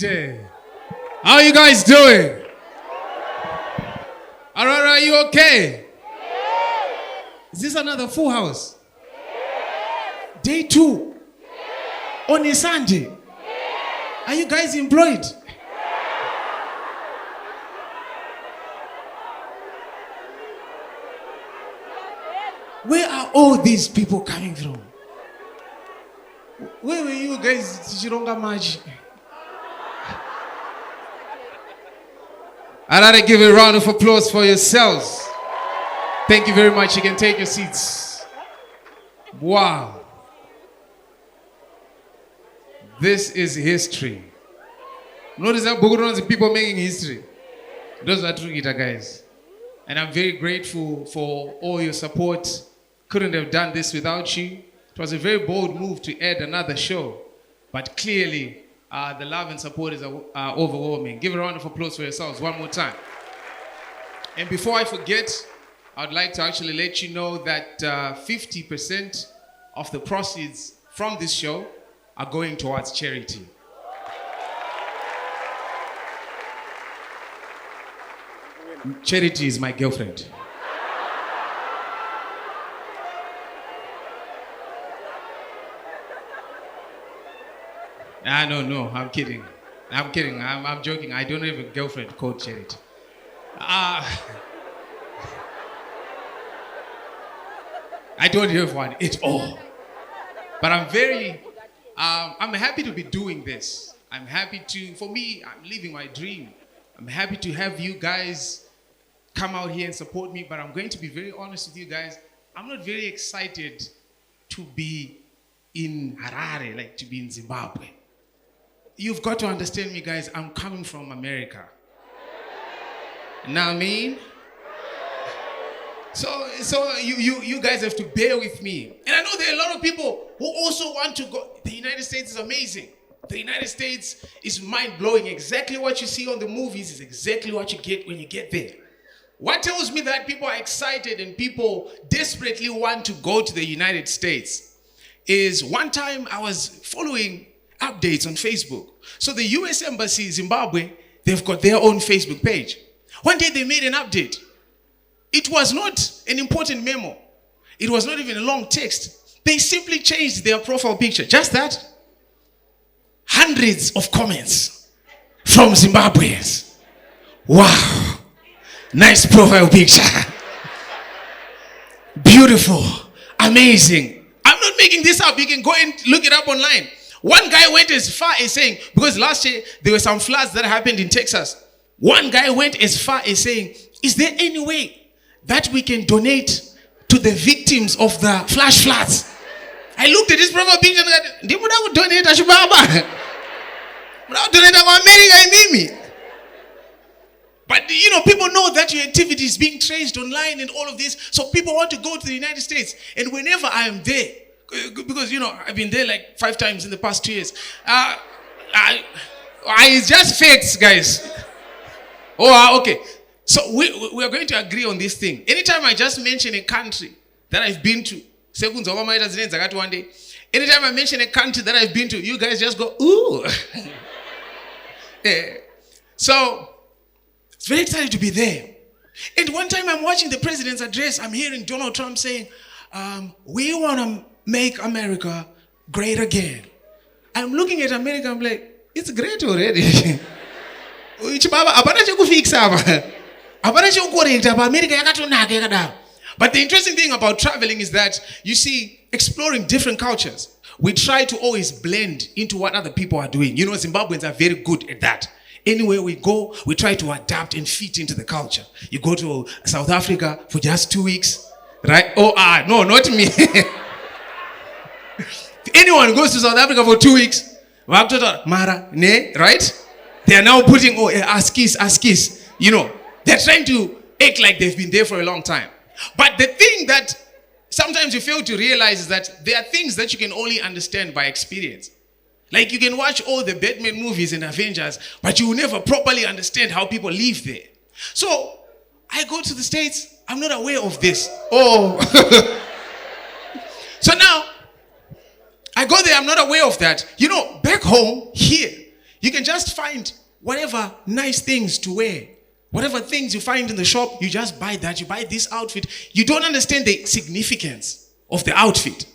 How are you guys doing? Harare, are you okay? Is this another full house? Day 2? On a Sunday? Are you guys employed? Where are all these people coming from? Where were you guys? Chironga Maji. Harare, give a round of applause for yourselves. Thank you very much. You can take your seats. Wow. This is history. Notice how Buguruns are people making history. Those are true guitar guys. And I'm very grateful for all your support. Couldn't have done this without you. It was a very bold move to add another show. But clearly, the love and support is overwhelming. Give a round of applause for yourselves one more time. And before I forget, I'd like to actually let you know that 50% of the proceeds from this show are going towards charity. Charity is my girlfriend. No, I'm kidding. I'm joking. I don't have a girlfriend called Charity. I don't have one at all. But I'm happy to be doing this. For me, I'm living my dream. I'm happy to have you guys come out here and support me, but I'm going to be very honest with you guys. I'm not very excited to be in Harare, like to be in Zimbabwe. You've got to understand me, guys. I'm coming from America. Know what I mean? So you guys have to bear with me. And I know there are a lot of people who also want to go. The United States is amazing. The United States is mind-blowing. Exactly what you see on the movies is exactly what you get when you get there. What tells me that people are excited and people desperately want to go to the United States is one time I was following updates on Facebook. So the US Embassy in Zimbabwe, they've got their own Facebook page. One day they made an update. It was not an important memo. It was not even a long text. They simply changed their profile picture. Just that. Hundreds of comments from Zimbabweans. Wow. Nice profile picture. Beautiful. Amazing. I'm not making this up. You can go and look it up online. One guy went as far as saying, because last year there were some floods that happened in Texas. One guy went as far as saying, is there any way that we can donate to the victims of the flash floods? I looked at this profile picture and said, "Ndi muda kudonate achibaba. Muda kudonate kwa America imimi." But people know that your activity is being traced online and all of this. So people want to go to the United States. And whenever I am there, because I've been there like 5 times in the past 2 years. It's just facts, guys. Okay. So we are going to agree on this thing. Anytime I just mention a country that I've been to, anytime I mention a country that I've been to, you guys just go, ooh. Yeah. So it's very exciting to be there. And one time I'm watching the president's address, I'm hearing Donald Trump saying, we want to make America great again. I'm looking at America, I'm like, it's great already. But the interesting thing about traveling is that, you see, exploring different cultures, we try to always blend into what other people are doing. Zimbabweans are very good at that. Anywhere we go, we try to adapt and fit into the culture. You go to South Africa for just 2 weeks, right? No, not me. If anyone goes to South Africa for 2 weeks, right? They are now putting, askis. They're trying to act like they've been there for a long time. But the thing that sometimes you fail to realize is that there are things that you can only understand by experience. Like you can watch all the Batman movies and Avengers, but you will never properly understand how people live there. So I go to the States, I'm not aware of this. So now I go there, I'm not aware of that. Back home, here, You can just find whatever nice things to wear. Whatever things you find in the shop, you just buy that. You buy this outfit. You don't understand the significance of the outfit.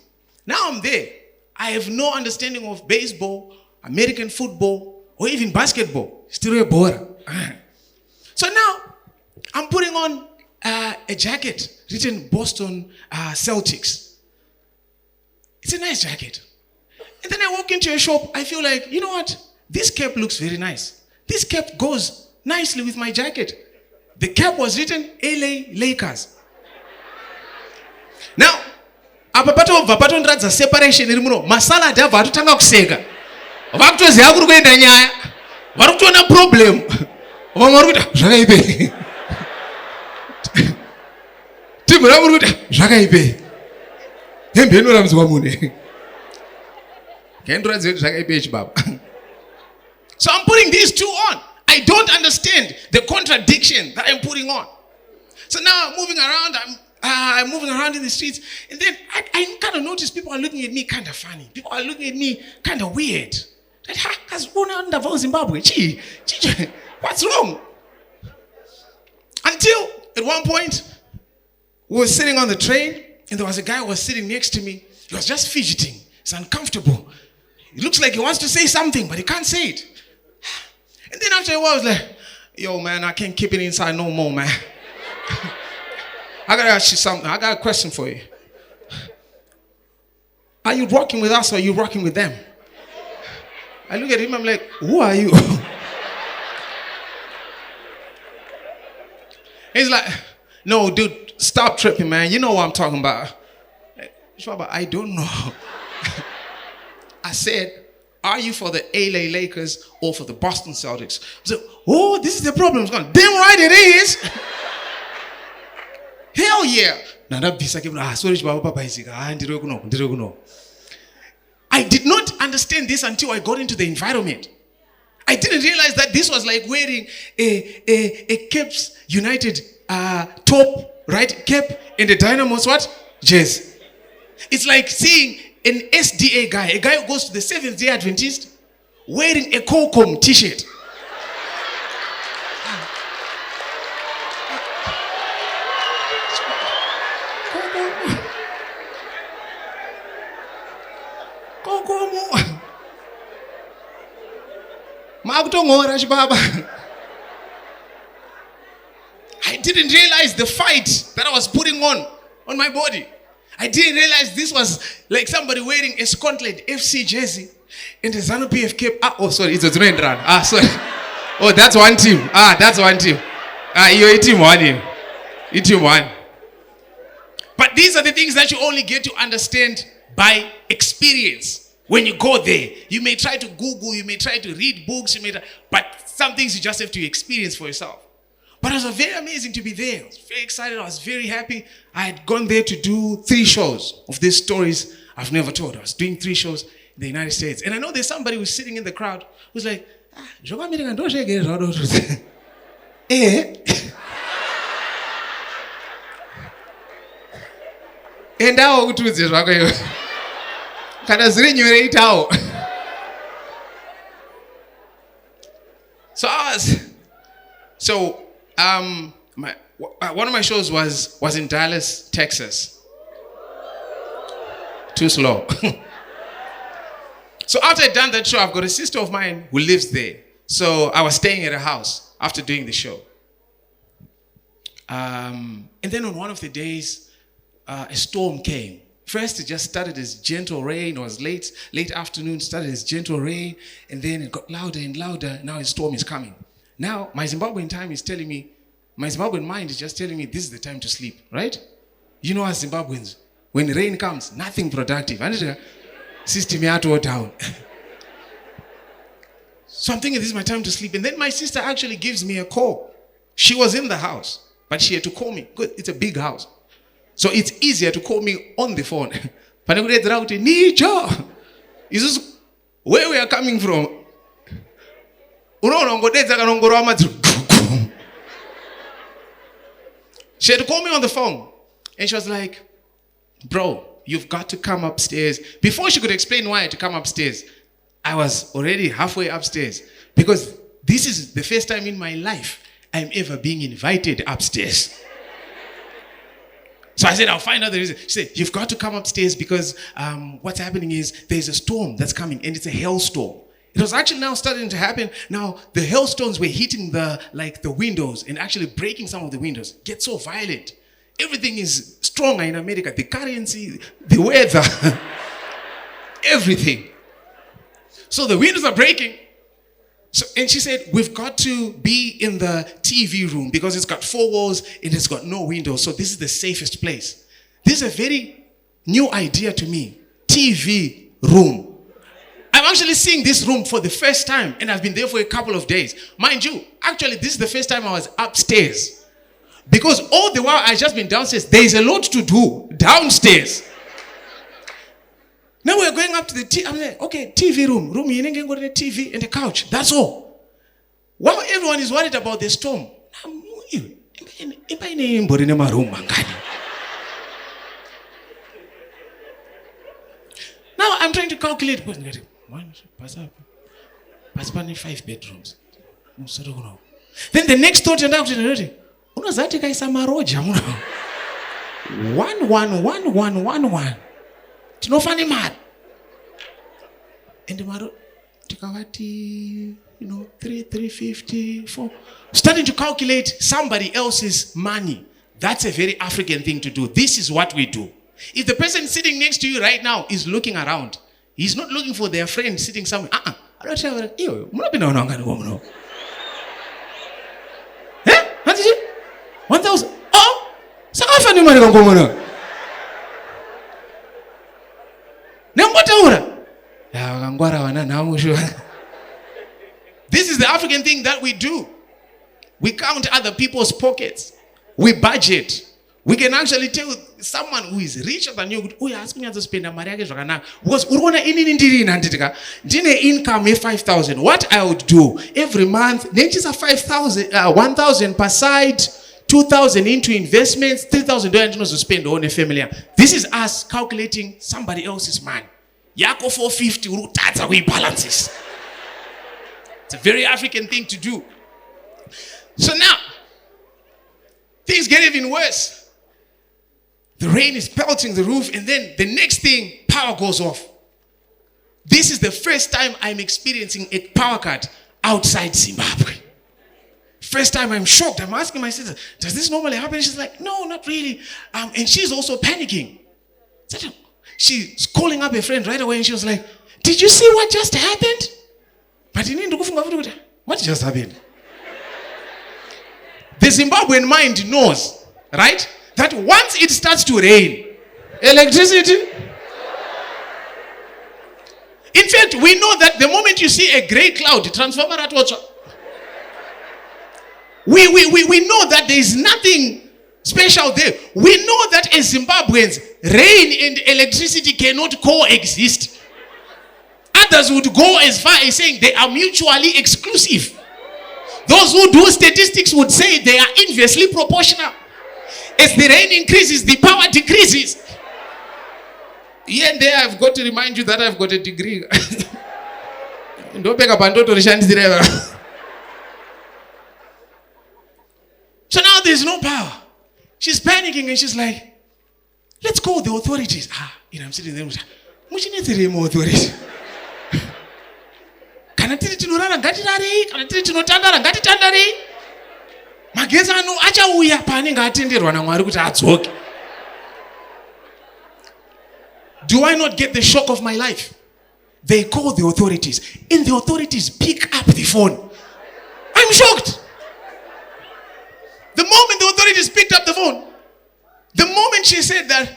Now I'm there. I have no understanding of baseball, American football, or even basketball. Still a bora. So now I'm putting on a jacket written Boston Celtics. It's a nice jacket. And then I walk into a shop. I feel like, you know what? This cap looks very nice. This cap goes nicely with my jacket. The cap was written LA Lakers. Now, apa patondiradza separation iri muno. Masala adha vatotanga kuseka. Vakutoziva kuri kuenda nyaya. Vari kutoona problem. Vamwe vari kuita zvakaipei. Timu ravo vari kuita zvakaipei. Hembe inorambidzwa mune. Kendoradze kuti zvakaipei chibaba. So I'm putting these two on. I don't understand the contradiction that I'm putting on. So now I'm moving around. I'm moving around in the streets. And then I kind of notice people are looking at me kind of funny. People are looking at me kind of weird. Like, Zimbabwe. What's wrong? Until at one point, we were sitting on the train. And there was a guy who was sitting next to me. He was just fidgeting. It's uncomfortable. It looks like he wants to say something, but he can't say it. And then after a while, I was like, yo, man, I can't keep it inside no more, man. I got to ask you something. I got a question for you. Are you rocking with us or are you rocking with them? I look at him, I'm like, who are you? He's like, no, dude, stop tripping, man. You know what I'm talking about. I don't know. I said, are you for the LA Lakers or for the Boston Celtics? So, oh, this is the problem. Damn right it is. Hell yeah. I did not understand this until I got into the environment. I didn't realize that this was like wearing a Caps United top, right? Cap and the Dynamos what? Jazz. It's like seeing an SDA guy, a guy who goes to the Seventh-day Adventist, wearing a Qualcomm t-shirt. I didn't realize the fight that I was putting on my body. I didn't realize this was like somebody wearing a Scotland FC jersey and a ZANU PF cap. Oh, sorry, it's a trend run. Sorry. Oh, that's one team. That's one team. You're a team one here. You team one. But these are the things that you only get to understand by experience. When you go there, you may try to Google, you may try to read books, but some things you just have to experience for yourself. But it was very amazing to be there. I was very excited. I was very happy. I had gone there to do 3 shows of these stories I've never told. I was doing 3 shows in the United States. And I know there's somebody who's sitting in the crowd who's like, eh? Endawo kutudze zvako iwe. Kana zviri nyore itawo. One of my shows was in Dallas, Texas. Too slow. So after I'd done that show, I've got a sister of mine who lives there. So I was staying at her house after doing the show. And then on one of the days, a storm came. First, it just started as gentle rain. It was late afternoon, started as gentle rain. And then it got louder and louder. Now a storm is coming. Now, my Zimbabwean time is telling me, my Zimbabwean mind is just telling me this is the time to sleep, right? You know as Zimbabweans, when rain comes, nothing productive. System down. So I'm thinking this is my time to sleep. And then my sister actually gives me a call. She was in the house, but she had to call me. Good, it's a big house. So it's easier to call me on the phone. Nigel, is this where we are coming from? She had to call me on the phone. And she was like, bro, you've got to come upstairs. Before she could explain why I had to come upstairs, I was already halfway upstairs. Because this is the first time in my life I'm ever being invited upstairs. So I said, I'll find out the reason. She said, you've got to come upstairs because what's happening is there's a storm that's coming and it's a hailstorm. It was actually now starting to happen. Now the hailstones were hitting the windows and actually breaking some of the windows. Get so violent. Everything is stronger in America. The currency, the weather, everything. So the windows are breaking. So, and she said, we've got to be in the TV room because it's got 4 walls and it's got no windows. So this is the safest place. This is a very new idea to me. TV room. I'm actually seeing this room for the first time and I've been there for a couple of days. Mind you, actually this is the first time I was upstairs. Because all the while I've just been downstairs. There is a lot to do downstairs. Now we're going up to the TV. I'm like, okay, TV room. Room, you can go to the TV and the couch. That's all. While everyone is worried about the storm. Now I'm trying to calculate. 5 bedrooms. Then the next thought and out, 1. Tinofane mad. And the maro tikawati, 350, 4. Starting to calculate somebody else's money. That's a very African thing to do. This is what we do. If the person sitting next to you right now is looking around, he's not looking for their friend sitting somewhere. I don't have you. Eh? How did you? 1,000. Oh, sakafani mari kangomono. This is the African thing that we do. We count other people's pockets. We budget. We can actually tell someone who is richer than you, oh, you're asking us to spend a money because income of 5,000. What I would do every month, just a 5,000, 1,000 per side, 2,000 into investments, 3,000 to spend on a family. This is us calculating somebody else's money. Yako 450 utatsa we balances. It's a very African thing to do. So now, things get even worse. The rain is pelting the roof, and then the next thing, power goes off. This is the first time I'm experiencing a power cut outside Zimbabwe. First time I'm shocked. I'm asking my sister, does this normally happen? She's like, no, not really. And she's also panicking. She's calling up a friend right away and she was like, did you see what just happened? But what just happened? The Zimbabwean mind knows, right? That once it starts to rain, electricity. In fact, we know that the moment you see a gray cloud, transformer at water. We know that there is nothing special there. We know that as Zimbabweans, rain and electricity cannot coexist. Others would go as far as saying they are mutually exclusive. Those who do statistics would say they are inversely proportional. As the rain increases, the power decreases. Here and there, I've got to remind you that I've got a degree. So now there's no power. She's panicking and she's like, let's call the authorities. I'm sitting there. Which need the more authorities? Can I tell you to run and get it? Can I tell you to not and get it? Mageza no acha uya pani ngatenderwa na Mwari kuti adzoke. Do I not get the shock of my life? They call the authorities and the authorities pick up the phone. I'm shocked. The moment the authorities picked up the phone, the moment she said that,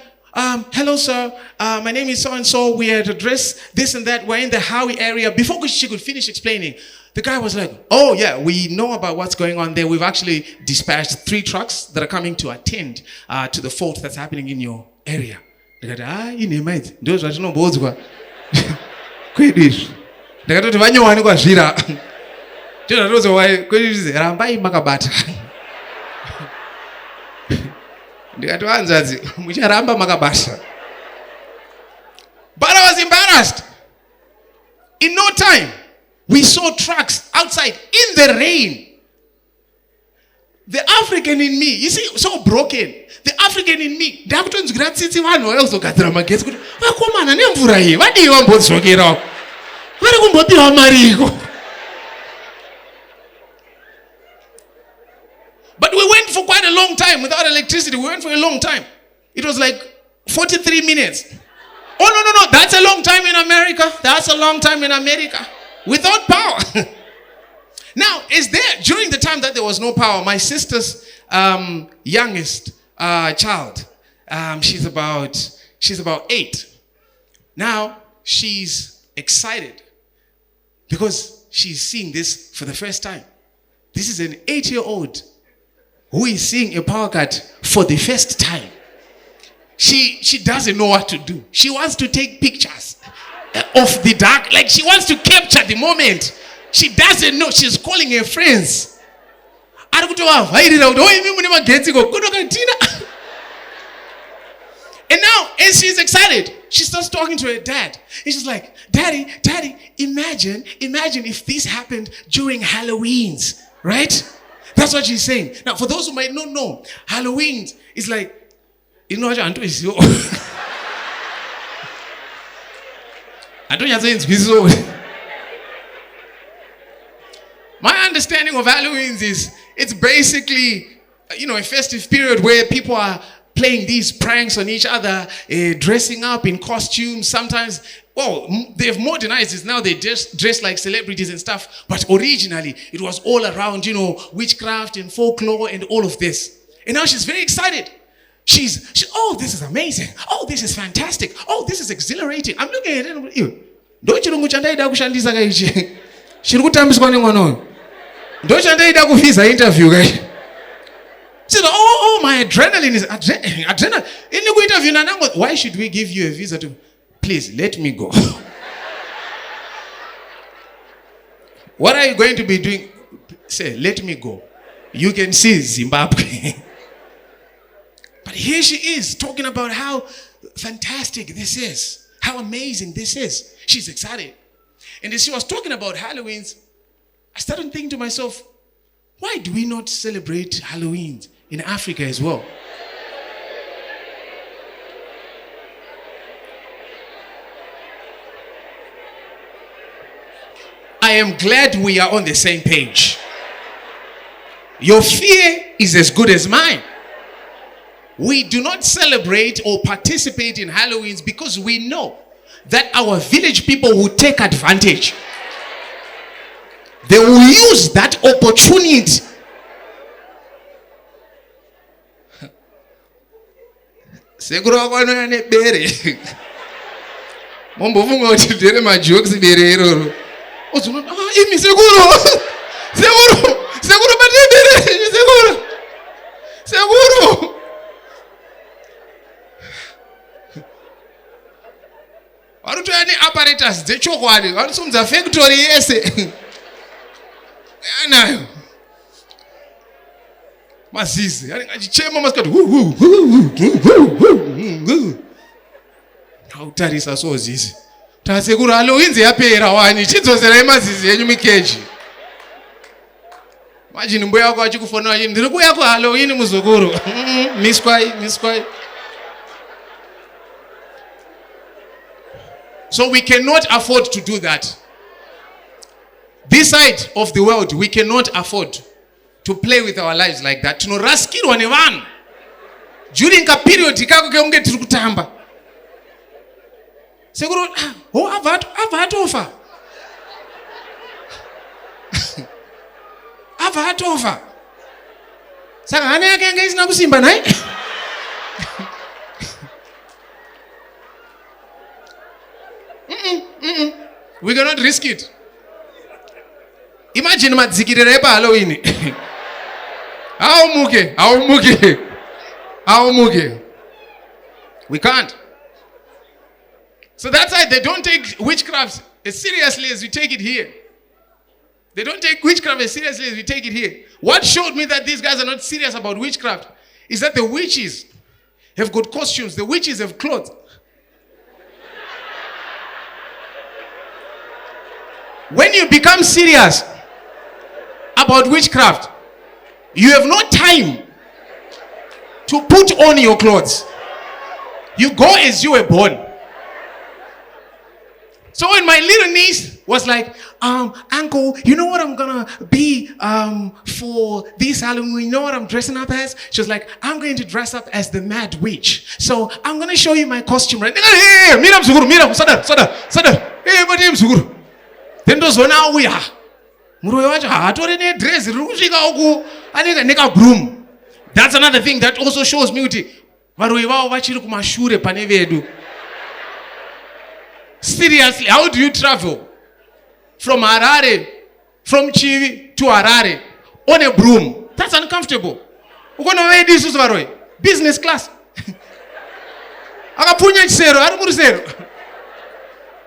hello sir, my name is so-and-so, we had addressed this and that, we're in the Howie area. Before she could finish explaining, the guy was like, oh yeah, we know about what's going on there. We've actually dispatched 3 trucks that are coming to attend to the fault that's happening in your area. They got, inimaidzi, ndo zvatinomboudzwa. Kwedish. Ndakatoti vanyowani kwazvira. Ndozvatozwa kwedish rambai makabata. Ndikati vanzadzi mucharamba makabasa. But I was embarrassed. In no time, We saw trucks outside in the rain. The African in me, you see, so broken. The African in me, but we went for quite a long time without electricity. We went for a long time. It was like 43 minutes. Oh, no. That's a long time in America. That's a long time in America. Without power. Now, during the time that there was no power, my sister's youngest child, she's about 8. Now, she's excited because she's seeing this for the first time. This is an 8-year-old who is seeing a power cut for the first time. She doesn't know what to do. She wants to take pictures of the dark. Like, she wants to capture the moment. She doesn't know. She's calling her friends. And now, as she's excited, she starts talking to her dad. And she's like, Daddy, imagine if this happened during Halloween's, right? That's what she's saying. Now, for those who might not know, Halloween is like, you know what I'm doing? My understanding of Halloween is it's basically, a festive period where people are playing these pranks on each other, dressing up in costumes. Sometimes, they've modernized it. Now they just dress like celebrities and stuff. But originally, it was all around, witchcraft and folklore and all of this. And now she's very excited. She's oh, this is amazing. Oh, this is fantastic. Oh, this is exhilarating. I'm looking at it. Don't you interview, guys. She said, oh, my adrenaline is adrenaline. Why should we give you a visa to? Please, let me go. What are you going to be doing? Say, let me go. You can see Zimbabwe. But here she is talking about how fantastic this is. How amazing this is. She's excited. And as she was talking about Halloween, I started thinking to myself, why do we not celebrate Halloween in Africa as well? I am glad we are on the same page. Your fear is as good as mine. We do not celebrate or participate in Halloween because we know that our village people will take advantage. They will use that opportunity. Apparatus, the chokwadi, also the factory, yes. Mazizi, chema maskat. How tarisa so zizi. Tasegura Halloween yapera wani chizozera emazizi yenyu mikeji. Imagine mboya wako achikufona yini ndiri kuya ku Halloween muzukuru. Miskwai. So we cannot afford to do that. This side of the world, we cannot afford to play with our lives like that. Tinoraskirwa nevanhu. During a period ikako keunge tiri kutamba. Seguro, avatofa. Avatofa. Saka hana yake yanga isina kusimba naye. We cannot risk it. Imagine madzikirira pa Halloween. How muke. We can't. So that's why they don't take witchcraft as seriously as we take it here. They don't take witchcraft as seriously as we take it here. What showed me that these guys are not serious about witchcraft is that the witches have got costumes. The witches have clothes. When you become serious about witchcraft, you have no time to put on your clothes. You go as you were born. So when my little niece was like, Uncle, you know what I'm gonna be for this Halloween? You know what I'm dressing up as? She was like, I'm going to dress up as the Mad Witch. So I'm gonna show you my costume, right? Hey, mira mzukuru, mira, sada. Hey, but mzukuru. Then those one now we are. Muroyo wacho hatori ne dress rukusvika uku aneka neka broom. That's another thing that also shows me kuti varoi vavo vachiri kumashure pane vedu. Seriously, how do you travel from Harare, from Chivi to Harare on a broom? That's uncomfortable. We're going to wear this business class.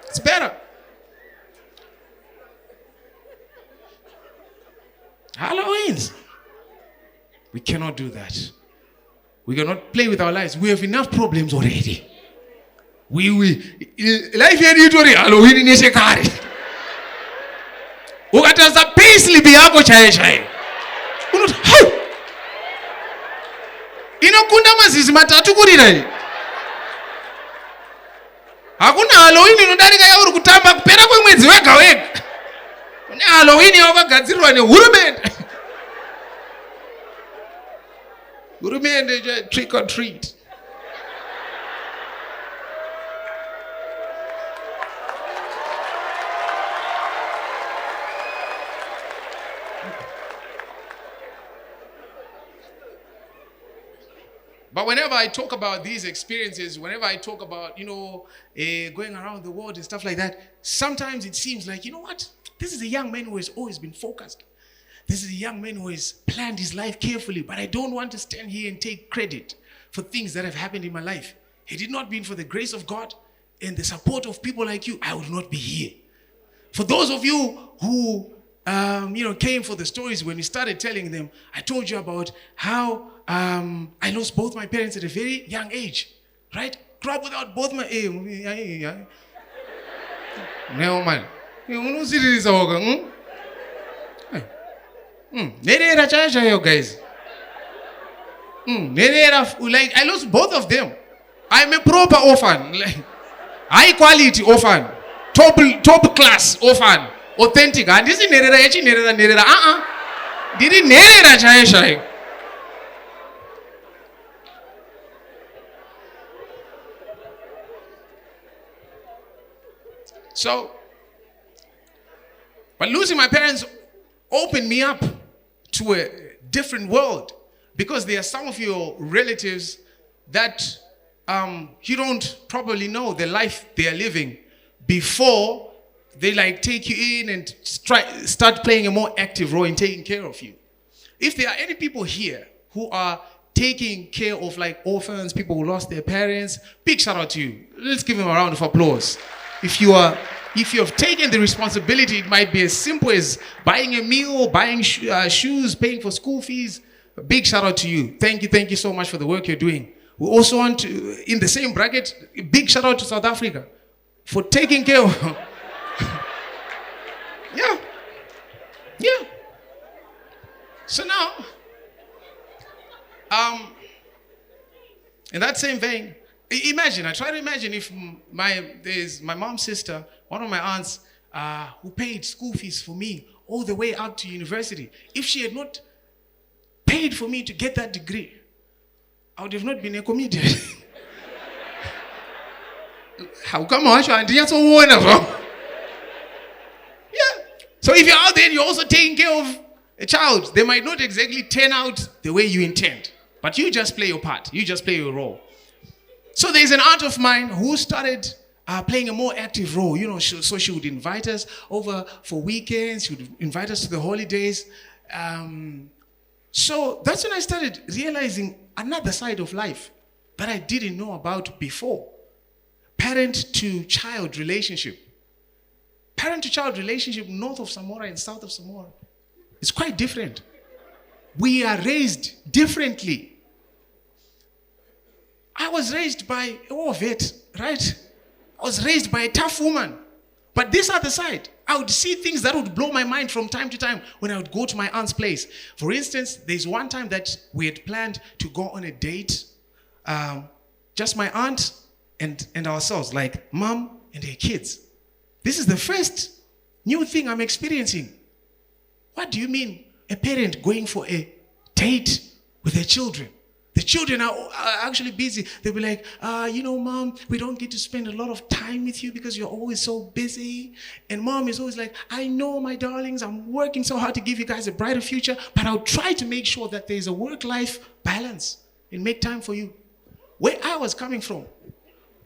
It's better. Halloweens. We cannot do that. We cannot play with our lives. We have enough problems already. Life editori Halloween neshekare. Ukataza payslip yako chaye. Inokunda mazizi matatu kurira iyi. Hakuna Halloween inodarika yauri kutamba kupera kwemwedzi wega. Kune Halloween yakagadzirirwa nehurumende. Hurumende trick or treat. But whenever I talk about these experiences, whenever I talk about, going around the world and stuff like that, sometimes it seems like, you know what? This is a young man who has always been focused. This is a young man who has planned his life carefully, but I don't want to stand here and take credit for things that have happened in my life. Had it not been for the grace of God and the support of people like you, I would not be here. For those of you who, came for the stories when we started telling them, I told you about how I lost both my parents at a very young age, right? Grew up without both my... No, man. Guys. I lost both of them. I'm a proper orphan. High quality orphan. Top class orphan. Authentic. And this is nerera. Did nerera chaya. So, but losing my parents opened me up to a different world, because there are some of your relatives that you don't probably know the life they are living before they take you in and start playing a more active role in taking care of you. If there are any people here who are taking care of orphans, people who lost their parents, big shout out to you. Let's give them a round of applause. If you have taken the responsibility, it might be as simple as buying a meal, buying shoes, paying for school fees. A big shout out to you. Thank you so much for the work you're doing. We also want to, in the same bracket, a big shout out to South Africa for taking care of... Yeah. So now, in that same vein, I try to imagine if there's my mom's sister, one of my aunts, who paid school fees for me all the way up to university. If she had not paid for me to get that degree, I would have not been a comedian. How come auntie so wonderful? Yeah. So if you're out there and you're also taking care of a child, they might not exactly turn out the way you intend, but you just play your part. You just play your role. So there's an aunt of mine who started playing a more active role. So she would invite us over for weekends. She would invite us to the holidays. So that's when I started realizing another side of life that I didn't know about before. Parent-to-child relationship. Parent-to-child relationship north of Samora and south of Samora is quite different. We are raised differently. I was raised by a war vet, right? I was raised by a tough woman But this other side, I would see things that would blow my mind from time to time when I would go to my aunt's place. For instance, there's one time that we had planned to go on a date, just my aunt and ourselves, like mom and her kids. This is the first new thing I'm experiencing. What do you mean, a parent going for a date with their children? The children are actually busy. They'll be like, mom, we don't get to spend a lot of time with you because you're always so busy. And mom is always like, I know, my darlings, I'm working so hard to give you guys a brighter future, but I'll try to make sure that there's a work-life balance and make time for you. Where I was coming from,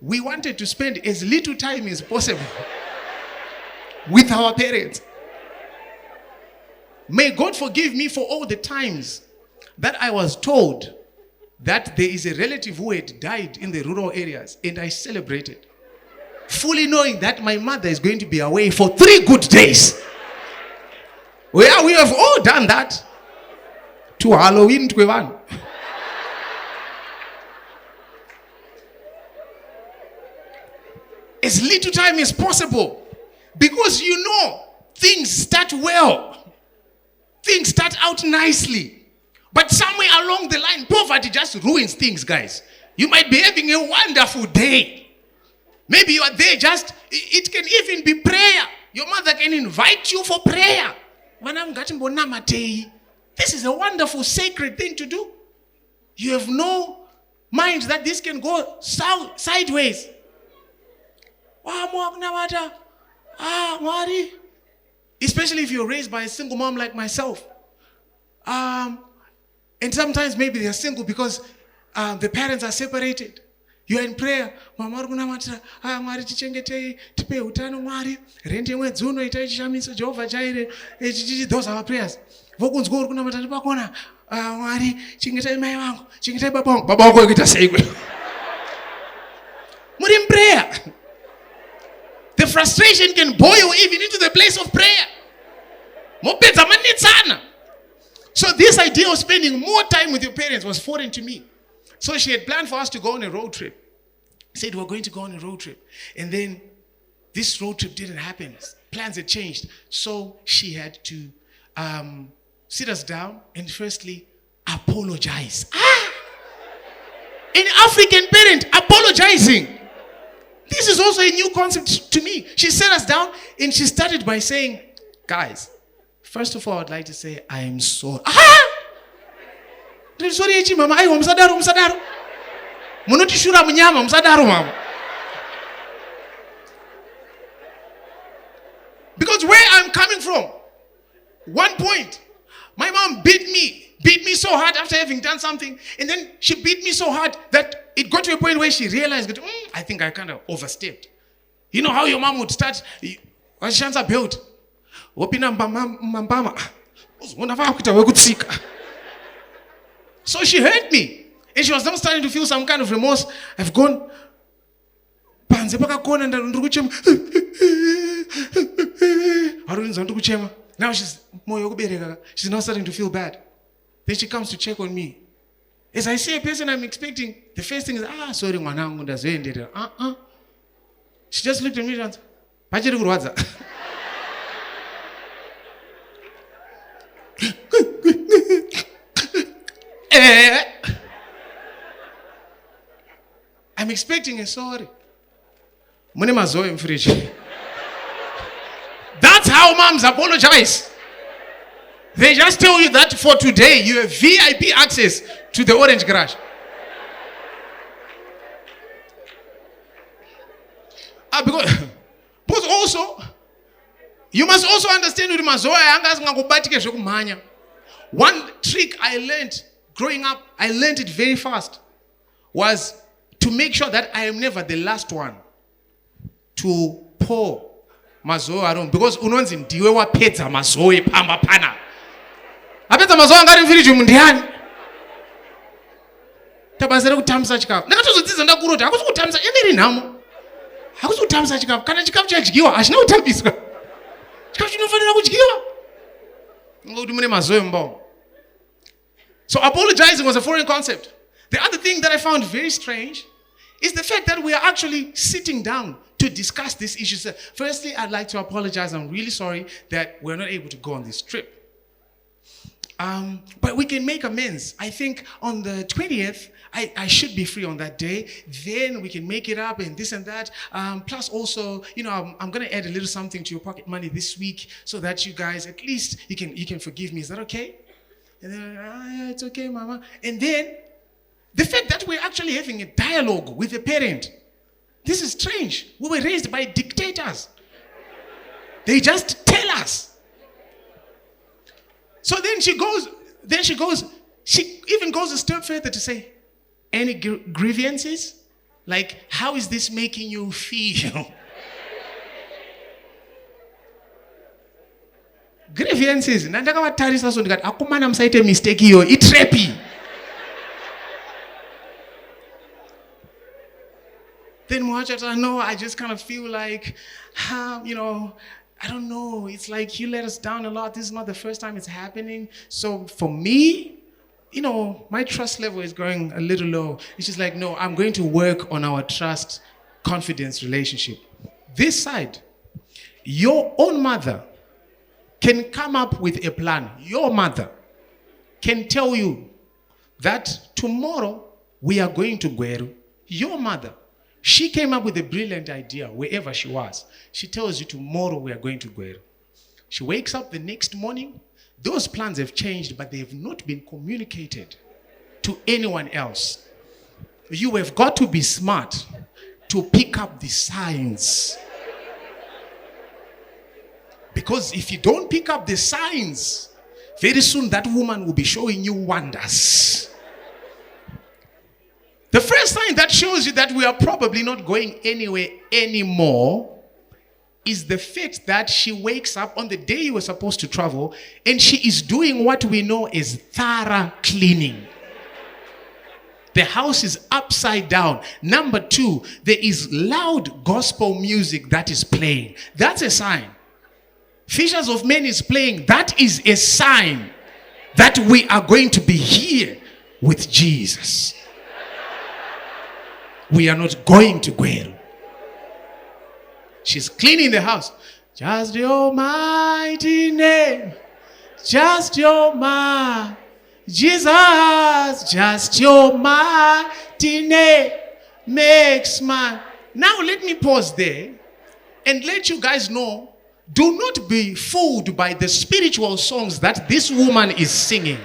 we wanted to spend as little time as possible with our parents. May God forgive me for all the times that I was told that there is a relative who had died in the rural areas, and I celebrated, fully knowing that my mother is going to be away for 3 good days. Well, we have all done that. To Halloween, to one. As little time as possible, because things start well, things start out nicely. But somewhere along the line, poverty just ruins things, guys. You might be having a wonderful day. Maybe you are there it can even be prayer. Your mother can invite you for prayer. This is a wonderful, sacred thing to do. You have no mind that this can go sideways. Especially if you're raised by a single mom like myself. And sometimes maybe they're single because the parents are separated. You're in prayer. Those are our prayers. We're in prayer. The frustration can boil even into the place of prayer. So this idea of spending more time with your parents was foreign to me. So she had planned for us to go on a road trip. Said we're going to go on a road trip. And then this road trip didn't happen. Plans had changed. So she had to sit us down and firstly apologize. An African parent apologizing. This is also a new concept to me. She sat us down and she started by saying, guys, first of all, I'd like to say I am sorry. Sorry, mama. Because where I'm coming from, one point, my mom beat me so hard after having done something, and then she beat me so hard that it got to a point where she realized that I think I kind of overstepped. You know how your mom would start, what chance I built? So she hurt me, and she was now starting to feel some kind of remorse. I've gone. Now she's now starting to feel bad. Then she comes to check on me. As I see a person I'm expecting, the first thing is, sorry, mwanangu ndazoendera. She just looked at me and said, I'm expecting a sorry. That's how moms apologize. They just tell you that for today you have VIP access to the orange garage. Because also, you must also understand one trick I learned growing up, I learned it very fast, was to make sure that I am never the last one to pour mazoe around, because unonzi ndiwe wapedza mazoe pamba pana. Apedza mazoe angari mfiriji mundiani. Tabazere kutamisa chikafu. Ndakatozodzidza ndakurota akusi kutamisa endiri nhamo. Akusi kutamisa chikafu. Kana chikafu chadyiwa achina kutambiswa. Chikafu chinofanira kudyiwa. Ngokuti mune mazoe mumba. So apologizing was a foreign concept. The other thing that I found very strange is the fact that we are actually sitting down to discuss this issue. So firstly, I'd like to apologize. I'm really sorry that we're not able to go on this trip. But we can make amends. I think on the 20th, I should be free on that day. Then we can make it up and this and that. Plus also, I'm going to add a little something to your pocket money this week so that you guys, at least you can forgive me. Is that okay? And then, yeah, it's okay, Mama. And then the fact that we're actually having a dialogue with a parent. This is strange. We were raised by dictators. They just tell us. So then she even goes a step further to say, any grievances? Like, how is this making you feel? Grievances. Nandakavatarisa so ndikati akumana musaite mistake iyo itrepi. Then Mwachata, no, I just kind of feel like, I don't know. It's like you let us down a lot. This is not the first time it's happening. So for me, my trust level is going a little low. It's just like, no, I'm going to work on our trust, confidence relationship. This side, your own mother can come up with a plan. Your mother can tell you that tomorrow we are going to Gweru. Your mother, she came up with a brilliant idea wherever she was. She tells you tomorrow we are going to Gweru. She wakes up the next morning. Those plans have changed, but they have not been communicated to anyone else. You have got to be smart to pick up the signs. Because if you don't pick up the signs, very soon that woman will be showing you wonders. The first sign that shows you that we are probably not going anywhere anymore is the fact that she wakes up on the day you were supposed to travel and she is doing what we know as thorough cleaning. The house is upside down. Number 2, there is loud gospel music that is playing. That's a sign. Fishers of Men is playing. That is a sign that we are going to be here with Jesus. We are not going to Gweru. She's cleaning the house. Just your mighty name. Just your mighty Jesus. Just your mighty name makes my... Now let me pause there and let you guys know, do not be fooled by the spiritual songs that this woman is singing.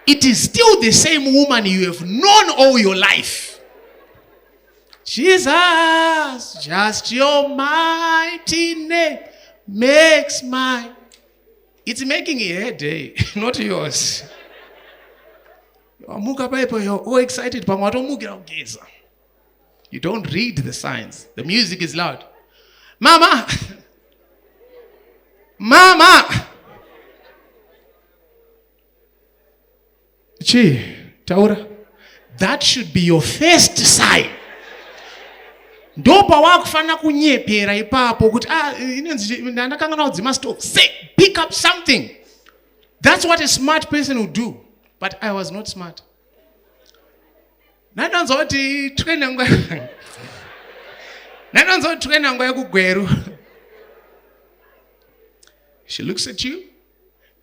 It is still the same woman you have known all your life. Jesus, just your mighty name makes my... It's making a headache, not yours. You're all excited. You don't read the signs. The music is loud. Mama! Mama! Taura, that should be your first sign. Ndopa wakufana kunyepera ipapo kuti ndakangana kudzima stove. Say, pick up something. That's what a smart person would do. But I was not smart. Nanonzoti twena ngwa kugweru. She looks at you.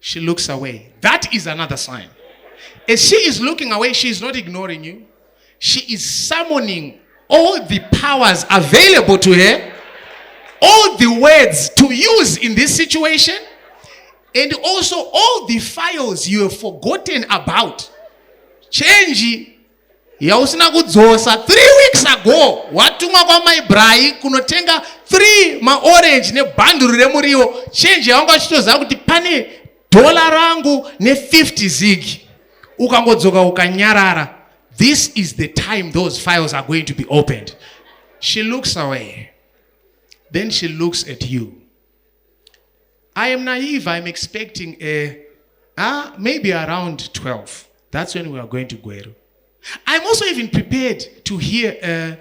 She looks away. That is another sign. As she is looking away, she is not ignoring you. She is summoning all the powers available to her, all the words to use in this situation, and also all the files you have forgotten about. Change. Yausina kudzosa 3 weeks ago. Watumwa kwa my brai kunotenga 3 ma orange ne bundle remuriwo. Change yanga chitoza kuti pane dollar rangu ne 50 zig. Ukangodzoka ukanyarara. This is the time those files are going to be opened. She looks away. Then she looks at you. I am naive. I'm expecting maybe around 12. That's when we are going to Gweru. I'm also even prepared to hear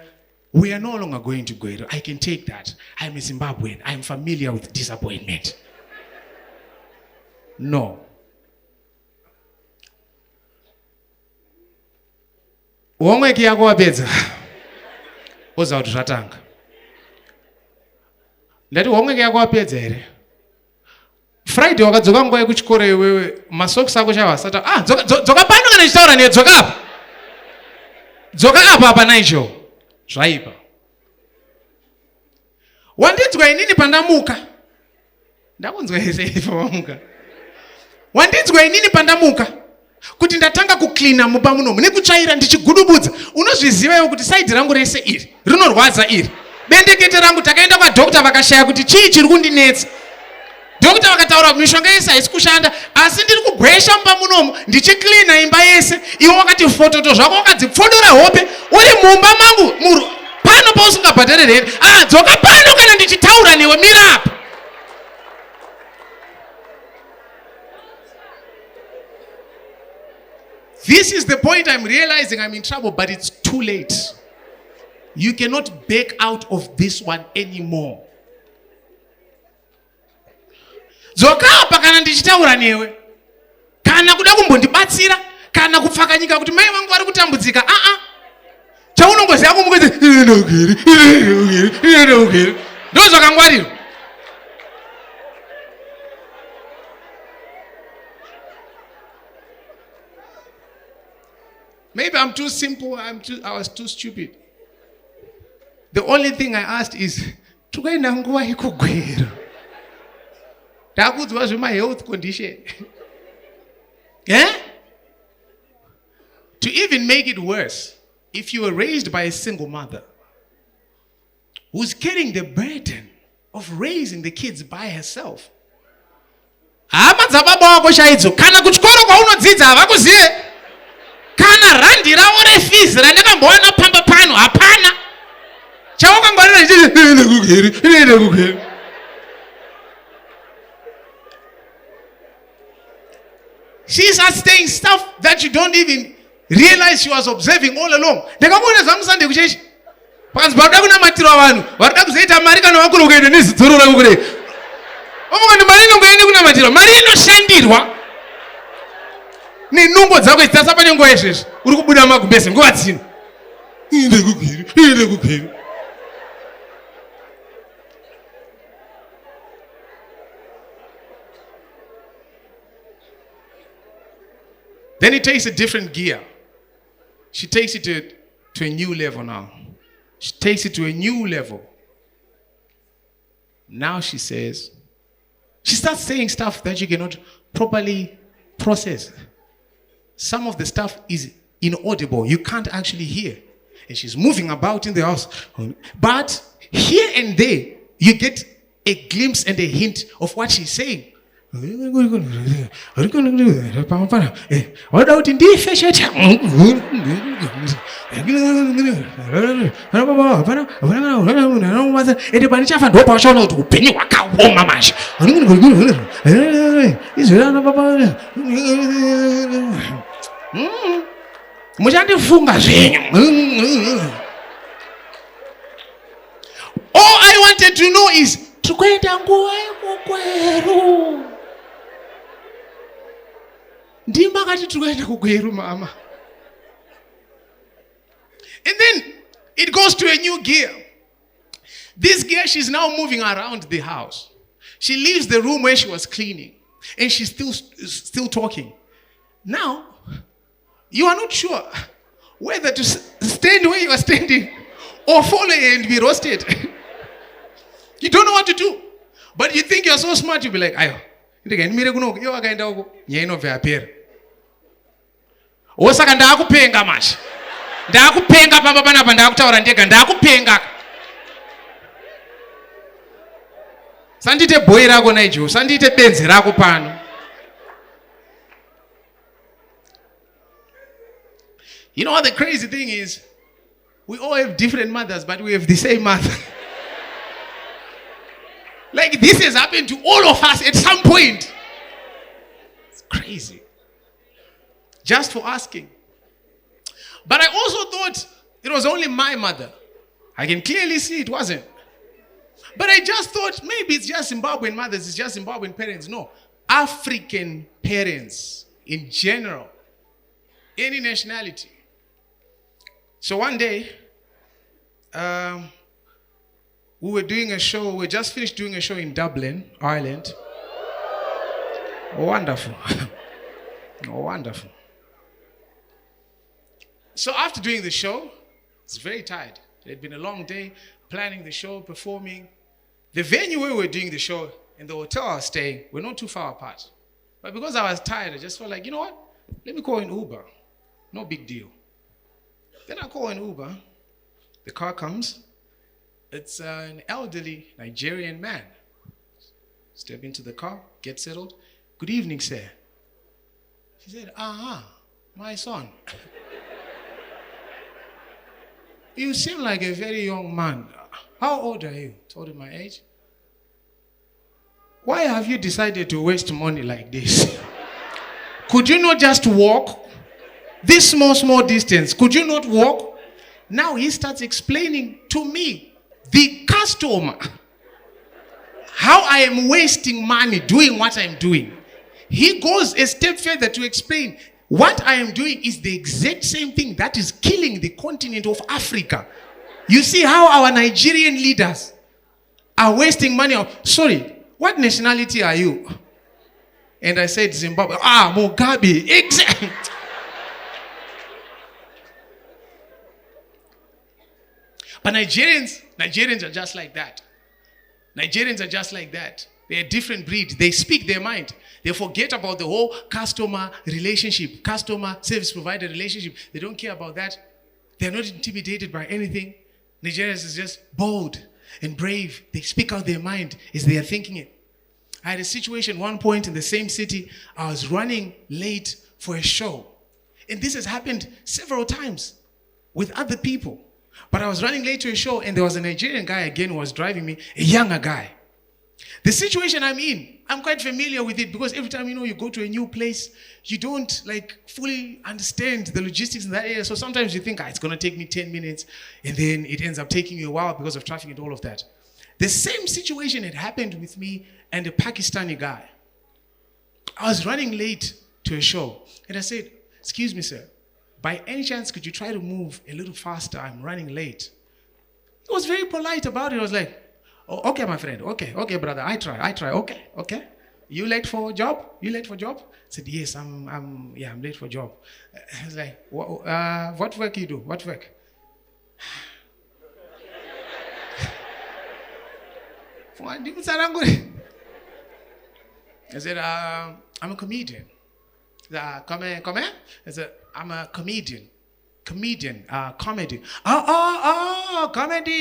we are no longer going to Gweru. I can take that. I'm a Zimbabwean. I'm familiar with disappointment. No. Omwe kiyako wapedza. Oza kuti zvatanga. Ndati honge yako apedza here. Friday wakadzoka nguva yekuchikoro iwewe masocks ako chavasata. Dzoka pano kana chitaura newe dzoka apa. Dzoka apa Nigel. Zvaipa. Wandinzwa inini pandamuka. Ndakunzwa ese pamuka. Wandinzwa inini pandamuka. Kuti ndatanga kucleana mumba munomu nekutsvaira ndichigudubudza. Unozviziva iwe kuti side rangu rese iri rinorwadza iri. Bendekete rangu takaenda kwadokta vakashaya kuti chii chiri kundinetsa. Dokta vakataura mishonga yese haisi kushanda, asi ndiri kugwesha mumba munomu ndichicleana imba yese. Iwe wakati fototo zvako wakadzipfodora hope uri mumba mangu pano pausingabhadharire here. Dzoka pano kana ndichitaura newe mira apa. This is the point I'm realizing I'm in trouble, but it's too late. You cannot back out of this one anymore. Dzoka apa kana ndichitaura newe. Kana kuda kumbondibatsira, kana kupfakanyika kuti mai vangu vari kutambudzika. Chaunongoziva kumukudzi. Ndo zvakangwarirwa. Maybe I'm too simple, I was too stupid. The only thing I asked is, tukaenda nguva yekugwera. Ndakudzwa zvema health condition. Yeah? To even make it worse, if you were raised by a single mother who's carrying the burden of raising the kids by herself. Hama dzababa wako chaidzo, kana kuchikoro kwaunodzidza havakuzive. Kana randi ravo refees randakambowana pamba pano hapana. Chawakangwarira ndichiti she starts saying stuff that you don't even realize she was observing all along. Ndakabona zvamusande kuchechi. Pakanzi paruda kunamatira vanhu, varuda kuzoita mari kana vakuru kuenda nezidzoro rako kudai. Omukati mari inongoende kunamatira, mari inoshandirwa. Nenungo dzako dzasa pane nguva yezvezvi. Uri kubuda magumbezi nguva dzino. Inde kugwira. Then it takes a different gear. She takes it to a new level now. She takes it to a new level. Now she says, she starts saying stuff that you cannot properly process. Some of the stuff is inaudible. You can't actually hear. And she's moving about in the house. But here and there, you get a glimpse and a hint of what she's saying. All I wanted to know is mama. And then it goes to a new gear. This gear, she's now moving around the house. She leaves the room where she was cleaning, and she's still talking. Now, you are not sure whether to stand where you are standing or follow and be roasted. You don't know what to do. But you think you're so smart, you'll be like, ayo. Osaka ndakupenga mashi. Ndakupenga pamba panapa ndakutaura ndega ndakupenga. Sandite boy rako Nigel, sandite benzi rako pano. You know what the crazy thing is? We all have different mothers, but we have the same mother. Like this has happened to all of us at some point. It's crazy. Just for asking. But I also thought it was only my mother. I can clearly see it wasn't. But I just thought maybe it's just Zimbabwean mothers, it's just Zimbabwean parents. No. African parents in general. Any nationality. So one day, We were doing a show. We just finished doing a show in Dublin, Ireland. Wonderful. Wonderful. So after doing the show, I was very tired. It had been a long day, planning the show, performing. The venue where we were doing the show and the hotel I was staying were not too far apart. But because I was tired, I just felt like, you know what? Let me call an Uber. No big deal. Then I call an Uber. The car comes. It's an elderly Nigerian man. Step into the car, get settled. Good evening, sir. She said, my son. You seem like a very young man. How old are you? Told him my age. Why have you decided to waste money like this? Could you not just walk? This small distance, could you not walk? Now he starts explaining to me, the customer, how I am wasting money doing what I'm doing. He goes a step further to explain what I am doing is the exact same thing that is killing the continent of Africa. You see how our Nigerian leaders are wasting money on, sorry, what nationality are you? And I said Zimbabwe. Mugabe. Exactly. But Nigerians are just like that. Nigerians are just like that. They're a different breed. They speak their mind. They forget about the whole customer relationship, customer service provider relationship. They don't care about that. They're not intimidated by anything. Nigerians is just bold and brave. They speak out their mind as they are thinking it. I had a situation one point in the same city. I was running late for a show. And this has happened several times with other people. But I was running late to a show and there was a Nigerian guy again who was driving me, a younger guy. The situation I'm in, I'm quite familiar with it because every time, you go to a new place, you don't fully understand the logistics in that area. So sometimes you think, it's going to take me 10 minutes and then it ends up taking you a while because of traffic and all of that. The same situation had happened with me and a Pakistani guy. I was running late to a show and I said, excuse me, sir, by any chance, could you try to move a little faster? I'm running late. He was very polite about it. I was like, oh, okay, my friend. Okay, brother. I try. Okay. You late for a job? I said, yes, I'm late for a job. I was like, what work you do? What work? I said, I'm a comedian. Come here. I said, I'm a comedian. Comedy.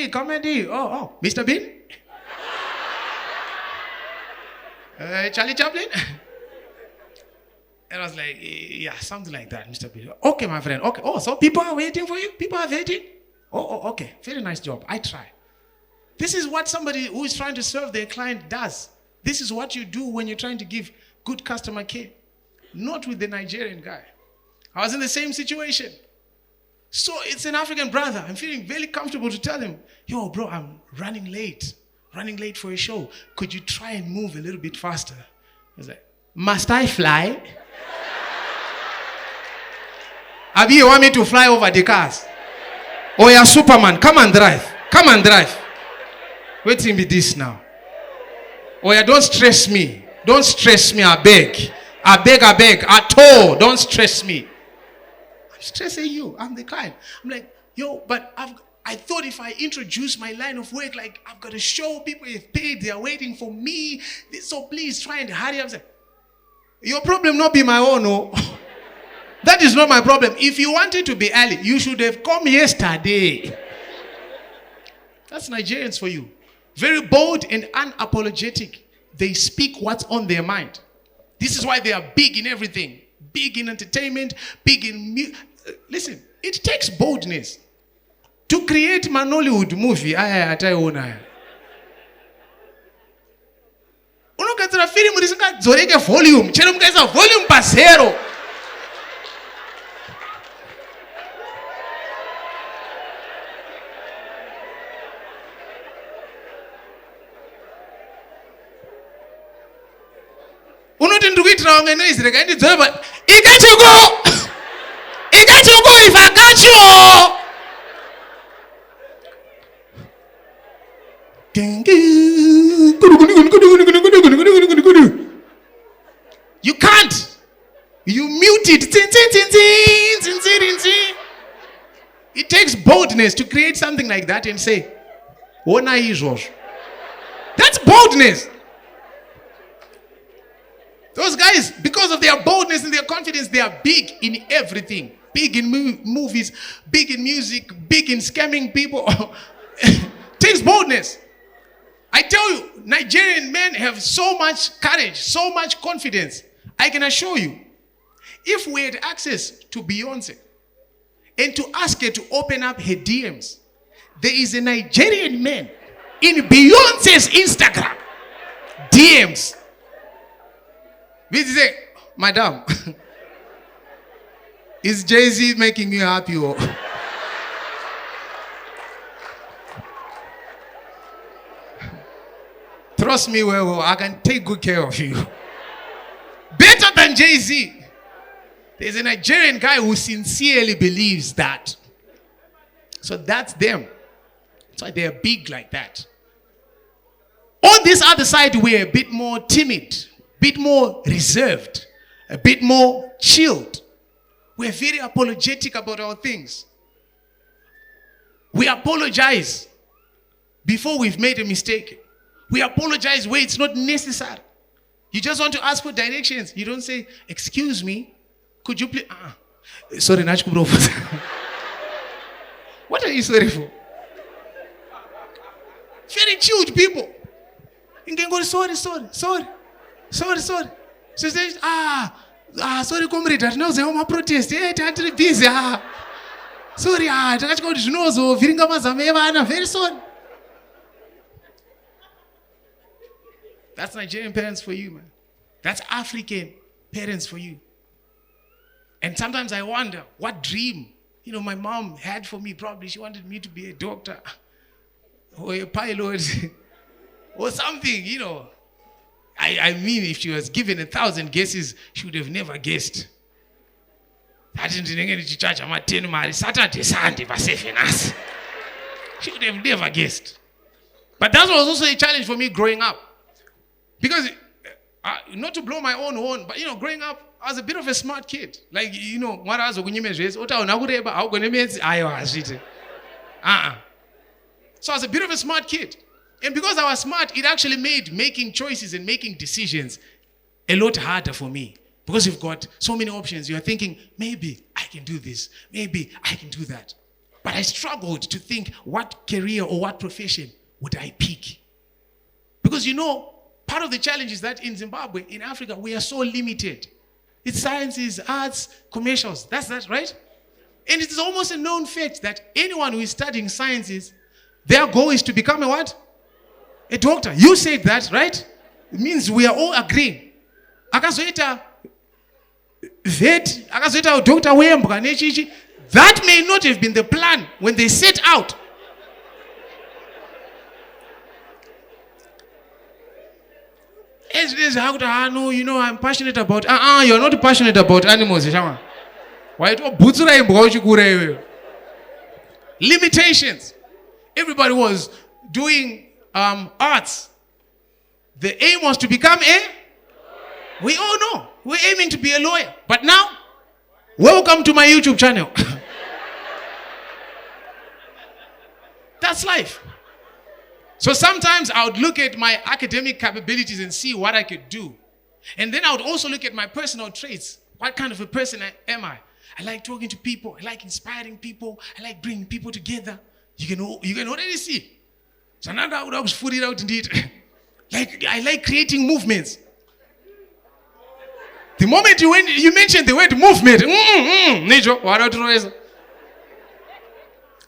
Comedy. Oh, Mr. Bean? Charlie Chaplin? And I was like, yeah, something like that, Mr. Bean. Okay, my friend. Okay. Oh, so people are waiting for you? People are waiting? Oh, okay. Very nice job. I try. This is what somebody who is trying to serve their client does. This is what you do when you're trying to give good customer care. Not with the Nigerian guy. I was in the same situation. So it's an African brother. I'm feeling very comfortable to tell him, yo, bro, I'm running late for a show. Could you try and move a little bit faster? I was like, must I fly? Abi, you want me to fly over the cars? Oh, yeah, Superman, come and drive. Wait till me this now. Oh, yeah, don't stress me, I beg. At all, don't stress me. I'm stressing you, I'm the client. I'm like, yo, but I thought if I introduce my line of work, I've got to show people have paid, they are waiting for me. So please try and hurry up. Your problem not be my own, no. That is not my problem. If you wanted to be early, you should have come yesterday. That's Nigerians for you. Very bold and unapologetic. They speak what's on their mind. This is why they are big in everything. Big in entertainment, big in music. Listen, it takes boldness to create a Nollywood movie. Unogadzira film risingadzoreke volume. Chero mukaisa volume pasero. Unoti ndikuitira wamwe noise rega ndidzore but I got you go if I got you. You can't. You mute it. It takes boldness to create something like that and say, that's boldness. Those guys, because of their boldness and their confidence, they are big in everything. Big in movies, big in music, big in scamming people. Takes boldness. I tell you, Nigerian men have so much courage, so much confidence. I can assure you, if we had access to Beyonce and to ask her to open up her DMs, there is a Nigerian man in Beyonce's Instagram DMs. We say, Madam, is Jay-Z making you happy? Or? Trust me, well, I can take good care of you. Better than Jay-Z. There's a Nigerian guy who sincerely believes that. So that's them. That's why they're big like that. On this other side, we're a bit more timid, a bit more reserved, a bit more chilled. We're very apologetic about our things. We apologize before we've made a mistake. We apologize where it's not necessary. You just want to ask for directions. You don't say, excuse me, could you please... Sorry, Nigel. What are you sorry for? Very chilled people. You can go, sorry. So says, sorry, comrade, I know they protest. I'm busy. Sorry, very sorry. That's Nigerian parents for you, man. That's African parents for you. And sometimes I wonder what dream, my mom had for me. Probably she wanted me to be a doctor or a pilot or something, I mean, if she was given 1,000 guesses, she would have never guessed. Saturday, Sunday, she would have never guessed. But that was also a challenge for me growing up. Because, not to blow my own horn, but, growing up, I was a bit of a smart kid. Like, what I was going to So I was a bit of a smart kid. And because I was smart, it actually made making choices and making decisions a lot harder for me. Because you've got so many options. You're thinking, maybe I can do this. Maybe I can do that. But I struggled to think, what career or what profession would I pick? Because part of the challenge is that in Zimbabwe, in Africa, we are so limited. It's sciences, arts, commercials. That's that, right? And it is almost a known fact that anyone who is studying sciences, their goal is to become a what? A doctor. You said that, right? It means we are all agreeing. Akazoita vet, akazoita doctor wembwa nechichi. That may not have been the plan when they set out. I'm passionate about... you're not passionate about animals. Limitations. Everybody was doing arts. The aim was to become we all know. We're aiming to be a lawyer. But now, welcome to my YouTube channel. That's life. So sometimes I would look at my academic capabilities and see what I could do. And then I would also look at my personal traits. What kind of a person am I? I like talking to people. I like inspiring people. I like bringing people together. You can already see. So now I would put it out indeed. I like creating movements. The moment you mentioned the word movement, Nigel,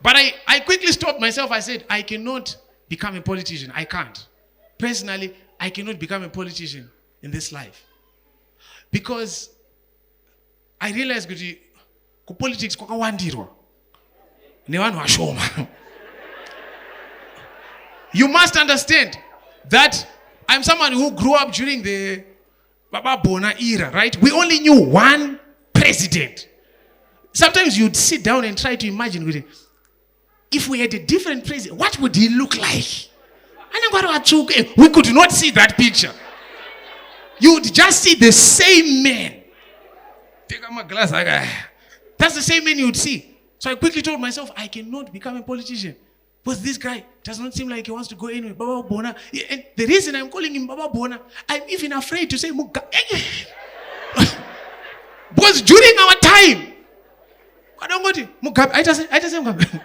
but I quickly stopped myself. I said, I cannot become a politician. I can't. Personally, I cannot become a politician in this life. Because I realized that politics you must understand that I'm someone who grew up during the Baba Bona era, right? We only knew one president. Sometimes you'd sit down and try to imagine, if we had a different president, what would he look like? We could not see that picture. You would just see the same man. Take out my glass. That's the same man you would see. So I quickly told myself, I cannot become a politician. Because this guy does not seem like he wants to go anywhere. Baba Bona. And the reason I'm calling him Baba Bona, I'm even afraid to say Mugabe. Because during our time, I don't go to Mugabe. I just say Mugabe.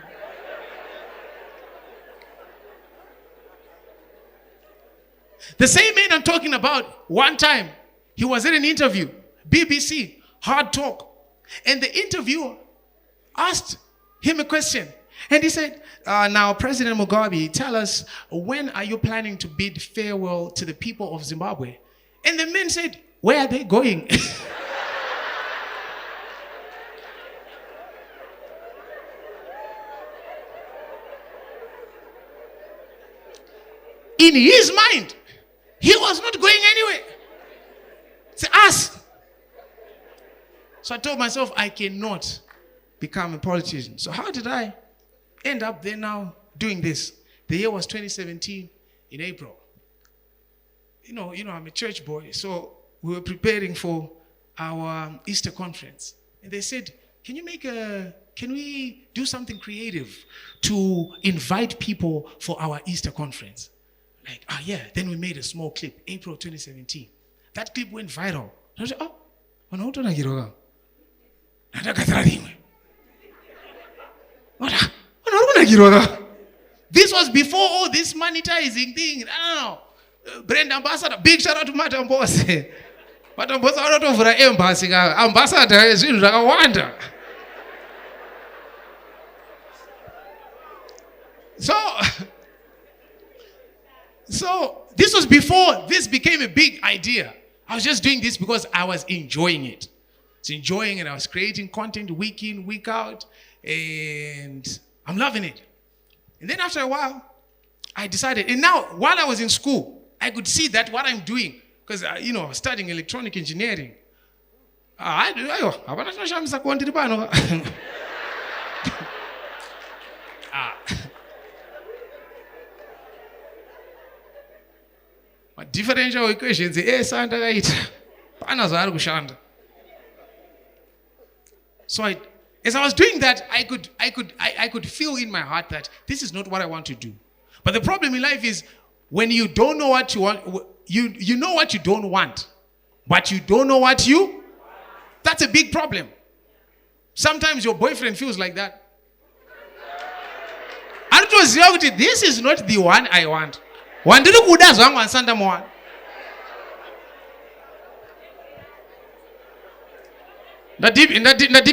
The same man I'm talking about, one time, he was in an interview, BBC, Hard Talk. And the interviewer asked him a question. And he said, now, President Mugabe, tell us, when are you planning to bid farewell to the people of Zimbabwe? And the man said, where are they going? In his mind, he was not going anywhere. It's us. So I told myself, I cannot become a politician. So how did I end up there now doing this? The year was 2017 in April. You know, I'm a church boy, so we were preparing for our Easter conference. And they said, can we do something creative to invite people for our Easter conference? Like, yeah. Then we made a small clip, April 2017. That clip went viral. I said, this was before all this monetizing thing. I don't know. Brand ambassador, big shout out to Madam Boss. Madam Boss out of the embassy. Ambassador is in Rwanda. So this was before this became a big idea. I was just doing this because I was enjoying it. I was enjoying it. I was creating content week in, week out. And I'm loving it. And then after a while, I decided. And now, while I was in school, I could see that what I'm doing. Because, I was studying electronic engineering. Differential equations, so as I was doing that, I could feel in my heart that this is not what I want to do. But the problem in life is when you don't know what you want, you know what you don't want, but you don't know what you. That's a big problem. Sometimes your boyfriend feels like that. This is not the one I want. One did good as one Sunday morning. The deep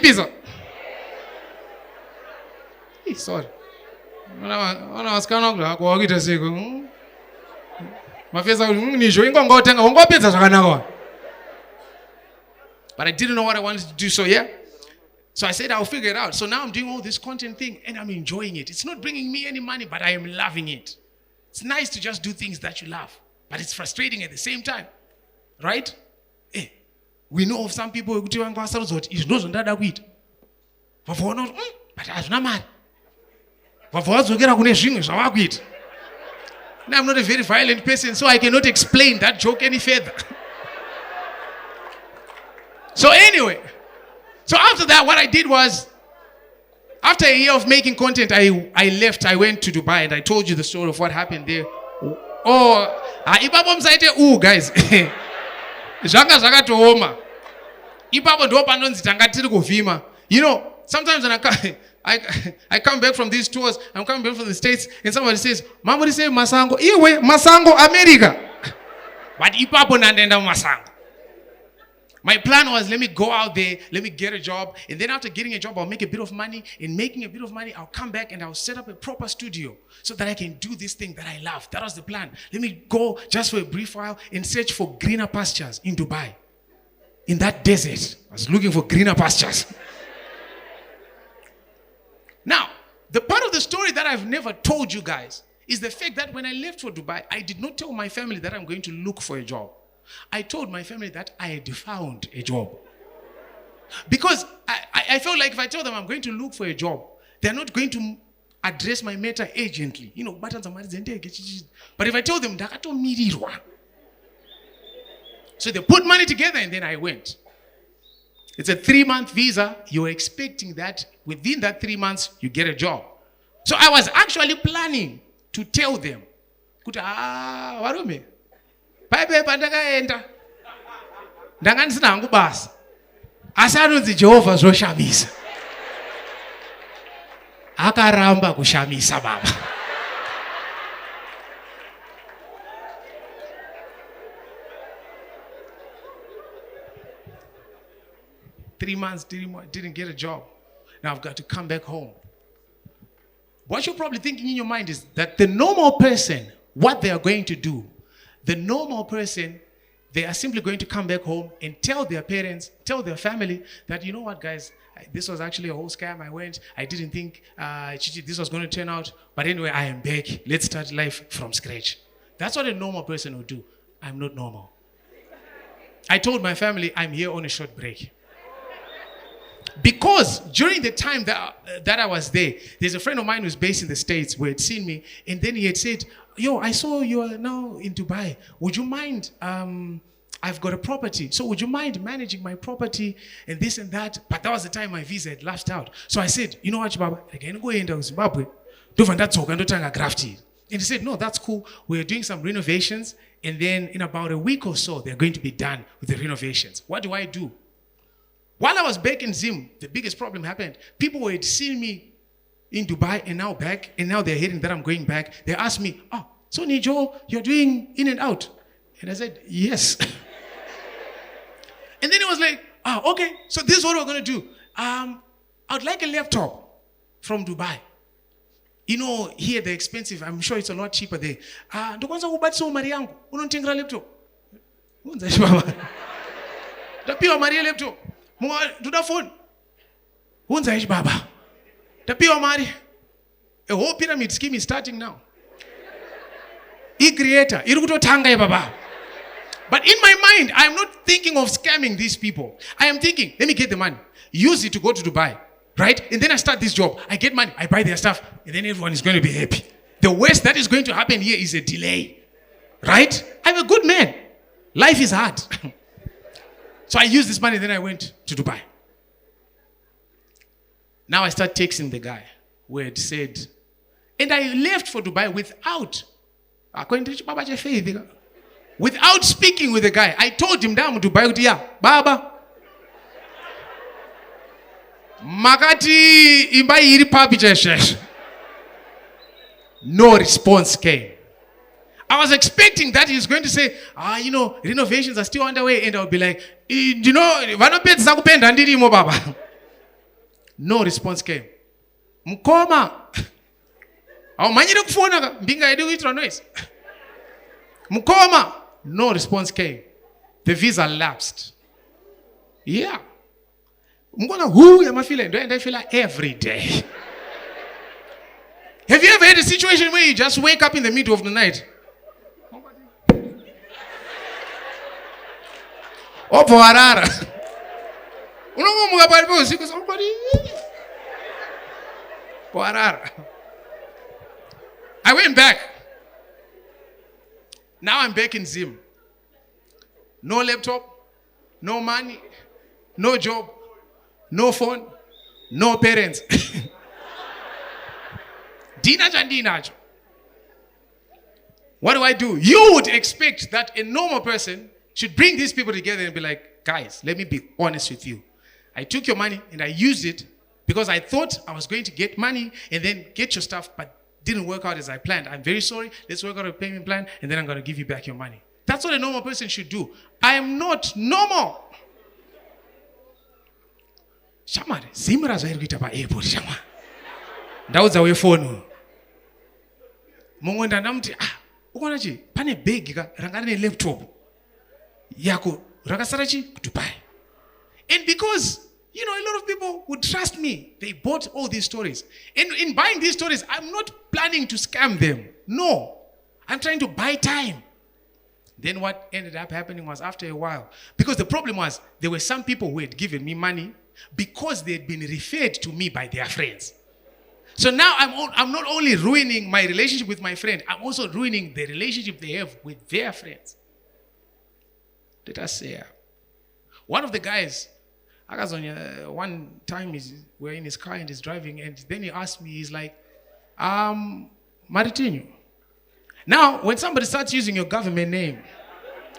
is. Sorry. When I was kind of like, walk it a second. My face but I didn't know what I wanted to do, so yeah. So I said I'll figure it out. So now I'm doing all this content thing and I'm enjoying it. It's not bringing me any money, but I am loving it. It's nice to just do things that you love, but it's frustrating at the same time, right? We know of some people who do it's not that good. But I don't know. Now I'm not a very violent person, so I cannot explain that joke any further. So anyway, so after that, what I did was, after a year of making content, I left. I went to Dubai, and I told you the story of what happened there. Guys. You know, sometimes when I come back from these tours, I'm coming back from the States, and somebody says, Mama, say Masango. Iwe, Masango, America. But Ipapo nandenda Masango. My plan was, let me go out there, let me get a job, and then after getting a job, I'll make a bit of money. In making a bit of money, I'll come back and I'll set up a proper studio so that I can do this thing that I love. That was the plan. Let me go just for a brief while and search for greener pastures in Dubai. In that desert, I was looking for greener pastures. Now, the part of the story that I've never told you guys is the fact that when I left for Dubai, I did not tell my family that I'm going to look for a job. I told my family that I had found a job. Because I felt like if I tell them I'm going to look for a job, they're not going to address my matter urgently. But if I tell them, so they put money together and then I went. It's a 3-month visa. You're expecting that within that 3 months, you get a job. So I was actually planning to tell them, Warume, ndangandisina hangu basa. Asanonzi Jehovah zvoshamisa. Akaramba kushamisa baba. Three months, didn't get a job. Now I've got to come back home. What you're probably thinking in your mind is that the normal person, what they are going to do, the normal person, they are simply going to come back home and tell their parents, tell their family that, you know what, guys, this was actually a whole scam. I didn't think this was going to turn out. But anyway, I am back. Let's start life from scratch. That's what a normal person would do. I'm not normal. I told my family, I'm here on a short break. Because during the time that I was there, there's a friend of mine who's based in the States who had seen me, and then he had said, yo, I saw you are now in Dubai. Would you mind, I've got a property, so would you mind managing my property and this and that? But that was the time my visa had lapsed out. So I said, you know what, Baba, I can go into Zimbabwe. And he said, no, that's cool. We're doing some renovations, and then in about a week or so, they're going to be done with the renovations. What do I do? While I was back in Zim, the biggest problem happened. People had seen me in Dubai and now back, and now they're hearing that I'm going back. They asked me, oh, so Nigel, you're doing in and out? And I said, yes. And then it was like, oh, okay, so this is what we're going to do. I would like a laptop from Dubai. Here they're expensive. I'm sure it's a lot cheaper there. Ndokwanza kubatisa mari yangu. Unonditengera laptop. Unza shibaba. Ndapiwa mari ya laptop. Ndoda phone. Unza shibaba. Ndapiwa mari. A whole pyramid scheme is starting now. Creator. Iri kutotanga ye baba. But in my mind, I am not thinking of scamming these people. I am thinking, let me get the money. Use it to go to Dubai. Right? And then I start this job. I get money. I buy their stuff. And then everyone is going to be happy. The worst that is going to happen here is a delay. Right? I'm a good man. Life is hard. So I used this money. Then I went to Dubai. Now I start texting the guy who had said, and I left for Dubai without speaking with the guy. I told him, down to Dubai, yeah, Baba. Makati imbai iri papi cheshe. No response came. I was expecting that he was going to say, renovations are still underway. And I would be like, vanopedza kupenda ndirimo baba. No response came. Mkoma. Awumanyire kufona ka mbinga yedu kuitira noise. Mkoma. No response came. The visa lapsed. Yeah. I'm gonna am I feeling? And I feel like every day. Have you ever had a situation where you just wake up in the middle of the night? Oh, for Harare. For Harare. I went back. Now I'm back in Zim. No laptop, no money, no job. No phone, no parents. Dinacho. What do I do? You would expect that a normal person should bring these people together and be like, guys, let me be honest with you. I took your money and I used it because I thought I was going to get money and then get your stuff, but didn't work out as I planned. I'm very sorry. Let's work out a payment plan and then I'm going to give you back your money. That's what a normal person should do. I am not normal. Shamari, Zimra zairikuita pa airport shama. Ndauza we phone. Mungonda ndamti ukona chi pane bag ka rangana ne laptop. Yako rakasara chi Dubai. And because a lot of people would trust me, they bought all these stories. And in buying these stories, I'm not planning to scam them. No. I'm trying to buy time. Then what ended up happening was after a while, because the problem was there were some people who had given me money because they had been referred to me by their friends. So now I'm not only ruining my relationship with my friend, I'm also ruining the relationship they have with their friends. Let us say, one of the guys, one time we're in his car and he's driving, and then he asked me, he's like, Maritinho. Now, when somebody starts using your government name,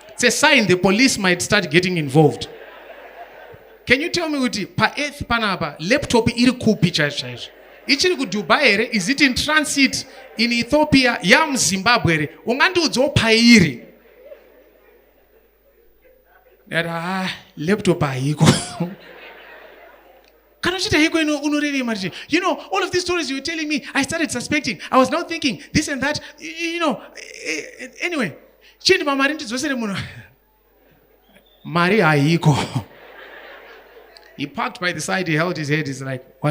it's a sign the police might start getting involved. Can you tell me what panapa laptop iri kupi chaicho? Ichiri ku Dubai, is it in transit in Ethiopia? Yam Zimbabwe. Ungandiudzawo pairi. Laptop ayiko. You know, all of these stories you were telling me, I started suspecting. I was now thinking this and that. You know, anyway. Mari ayiko. He parked by the side, he held his head, he's like,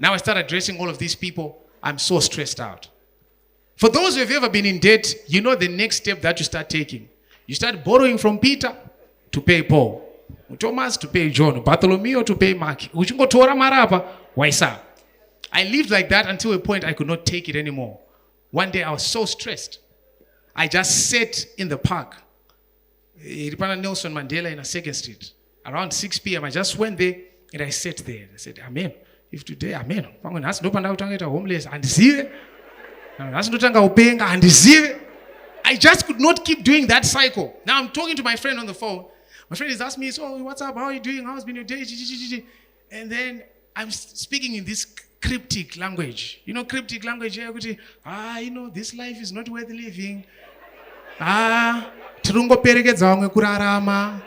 now I start addressing all of these people. I'm so stressed out. For those who have ever been in debt, you know the next step that you start taking. You start borrowing from Peter to pay Paul, Thomas to pay John, Bartholomew to pay Mark. I lived like that until a point I could not take it anymore. One day I was so stressed. I just sat in the park, Nelson Mandela in a 2nd Street. Around 6 p.m. I just went there and I sat there. I said, Amen. If today, Amen. Homeless and I just could not keep doing that cycle. Now I'm talking to my friend on the phone. My friend is asking me, so what's up? How are you doing? How's been your day? And then I'm speaking in this cryptic language. You know, cryptic language. You know, this life is not worth living. Tirungo perekedza vamwe kurarama.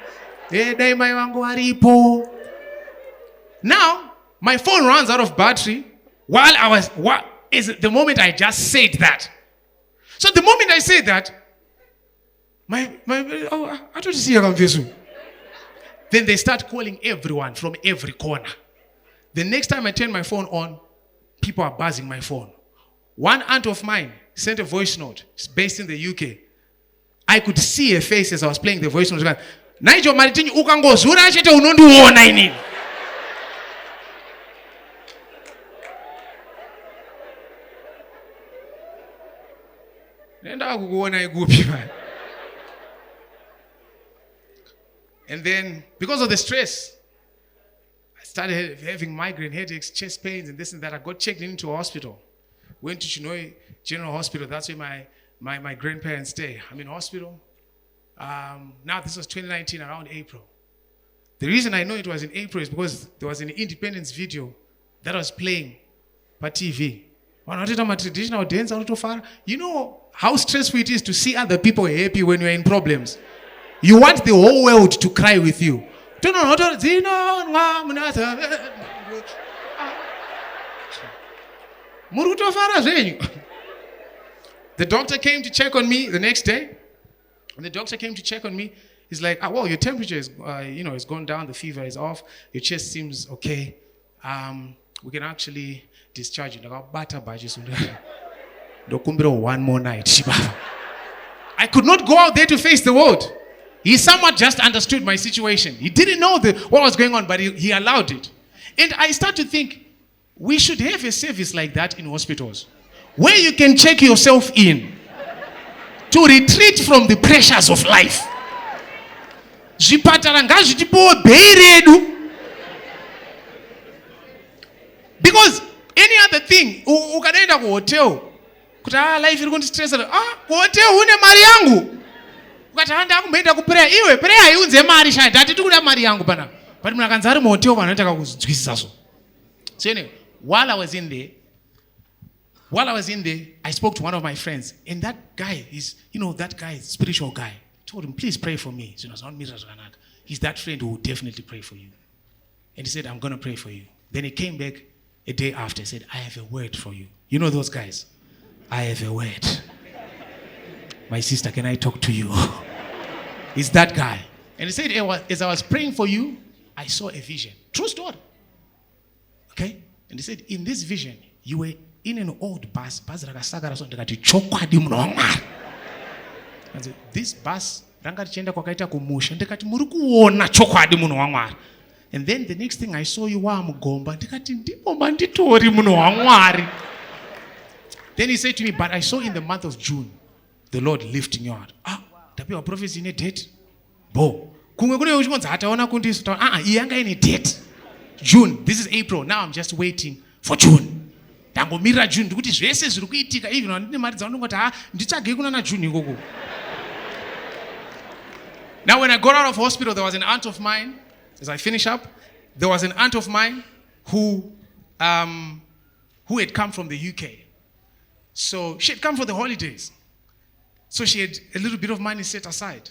Now, my phone runs out of battery while the moment I just said that. So the moment I said that, I don't see a confession. Then they start calling everyone from every corner. The next time I turn my phone on, people are buzzing my phone. One aunt of mine sent a voice note. It's based in the UK. I could see her face as I was playing the voice note. Nigel Maritinho ukangozura chete unondiona inini. Nenda kukuona igupi man. And then because of the stress, I started having migraine headaches, chest pains and this and that. I got checked into a hospital. Went to Chinoi General Hospital. That's where my grandparents stay. I'm in hospital. Now this was 2019 around April. The reason I know it was in April is because there was an independence video that was playing by TV. Traditional dance. You know how stressful it is to see other people happy when you're in problems. You want the whole world to cry with you. The doctor came to check on me the next day. When the doctor came to check on me, he's like, well, your temperature is, it's gone down, the fever is off, your chest seems okay. We can actually discharge you. One more night. I could not go out there to face the world. He somewhat just understood my situation. He didn't know what was going on, but he allowed it. And I start to think, we should have a service like that in hospitals, where you can check yourself in to retreat from the pressures of life. Because any other thing, ukaenda ku hotel, life is going to stress. Hotel une mari yangu. Ukatanda kumenda ku prayer, iwe prayer iunze mari shaya, dati tukuda mari yangu bana. But munakanza ari mu hotel vanotaka kuzwisisa so. So anyway, while I was in there, I spoke to one of my friends, and that guy is, that guy is a spiritual guy. I told him, please pray for me. He's that friend who will definitely pray for you. And he said, I'm going to pray for you. Then he came back a day after. He said, I have a word for you. You know those guys? I have a word. My sister, can I talk to you? He's that guy. And he said, as I was praying for you, I saw a vision. True story. Okay? And he said, in this vision, you were in an old bus. This bus, And then the next thing I saw you were mugomba. Then he said to me, but I saw in the month of June, the Lord lifting you out. Tapiwa prophecy in a date. Bo. Date. June. This is April. Now I'm just waiting for June. Tangomira June. June. Now when I got out of hospital, there was an aunt of mine, as I finish up, there was an aunt of mine who had come from the UK. So she had come for the holidays. So she had a little bit of money set aside.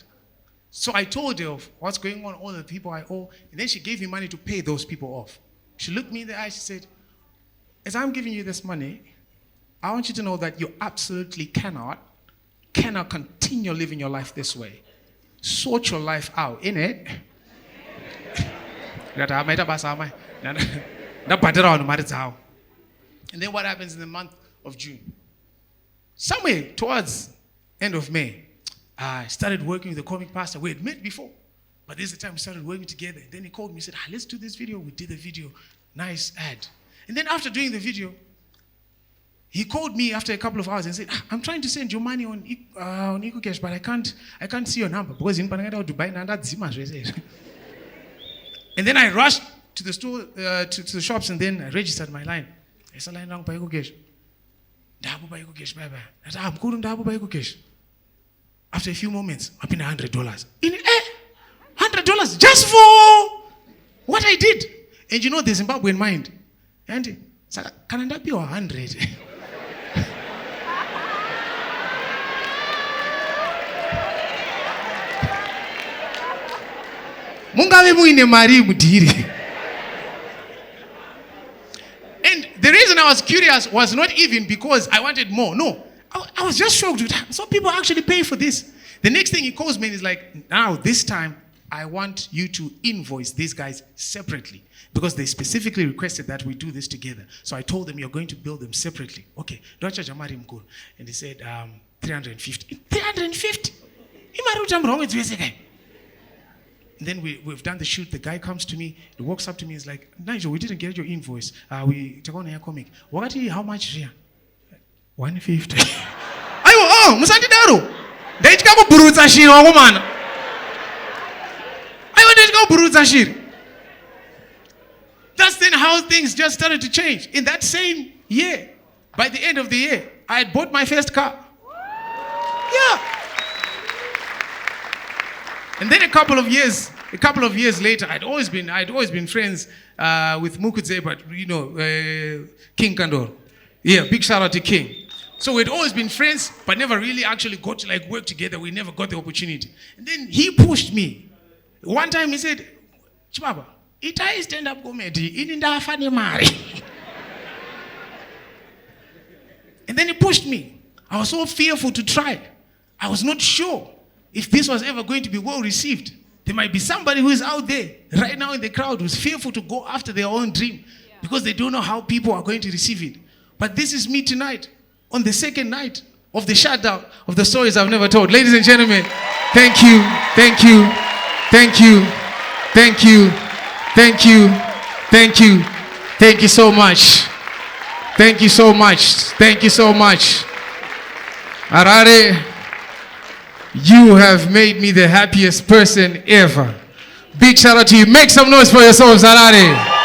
So I told her of what's going on, all the people I owe, and then she gave me money to pay those people off. She looked me in the eye, she said, as I'm giving you this money, I want you to know that you absolutely cannot continue living your life this way. Sort your life out, innit? And then what happens in the month of June? Somewhere towards end of May, I started working with the comic pastor. We had met before, but this is the time we started working together. Then he called me and said, let's do this video. We did the video. Nice ad. And then after doing the video, he called me after a couple of hours and said, I'm trying to send you money on EcoCash, but I can't see your number because in Dubai. And then I rushed to the store, to the shops, and then I registered my line. I said, line by EcoCash. After a few moments, I paid $100. $100 just for what I did. And you know the Zimbabwean mind. And so, can I be 100? And the reason I was curious was not even because I wanted more. No, I was just shocked. Some people actually pay for this. The next thing he calls me and is like, now this time I want you to invoice these guys separately because they specifically requested that we do this together. So I told them you're going to bill them separately. Okay, don't charge Amari Mkul. And he said 350. 350? And then we've done the shoot. The guy comes to me. He walks up to me. He's like, Nigel, we didn't get your invoice. We took on your comic. How much here? 150. Ayo, Musandi Daru. Daichikamo burutsa shiri wakomana. Ayo, daichikamo burutsa shiri. That's then how things just started to change. In that same year, by the end of the year, I had bought my first car. Yeah. And then a couple of years later, I'd always been friends with Mukudze, but you know, King Kandor. Yeah, big shout out to King. So we'd always been friends, but never really actually got to like work together. We never got the opportunity. And then he pushed me. One time he said, Chibaba, itai stand up comedy, ininda afane mari. And then he pushed me. I was so fearful to try. I was not sure if this was ever going to be well received. There might be somebody who is out there right now in the crowd who's fearful to go after their own dream because they don't know how people are going to receive it. But this is me tonight, on the second night of the shutdown of the stories I've never told. Ladies and gentlemen, thank you, thank you, thank you, thank you, thank you, thank you, thank you so much. Thank you so much. Thank you so much. Harare, you have made me the happiest person ever. Big shout out to you. Make some noise for yourselves, Harare.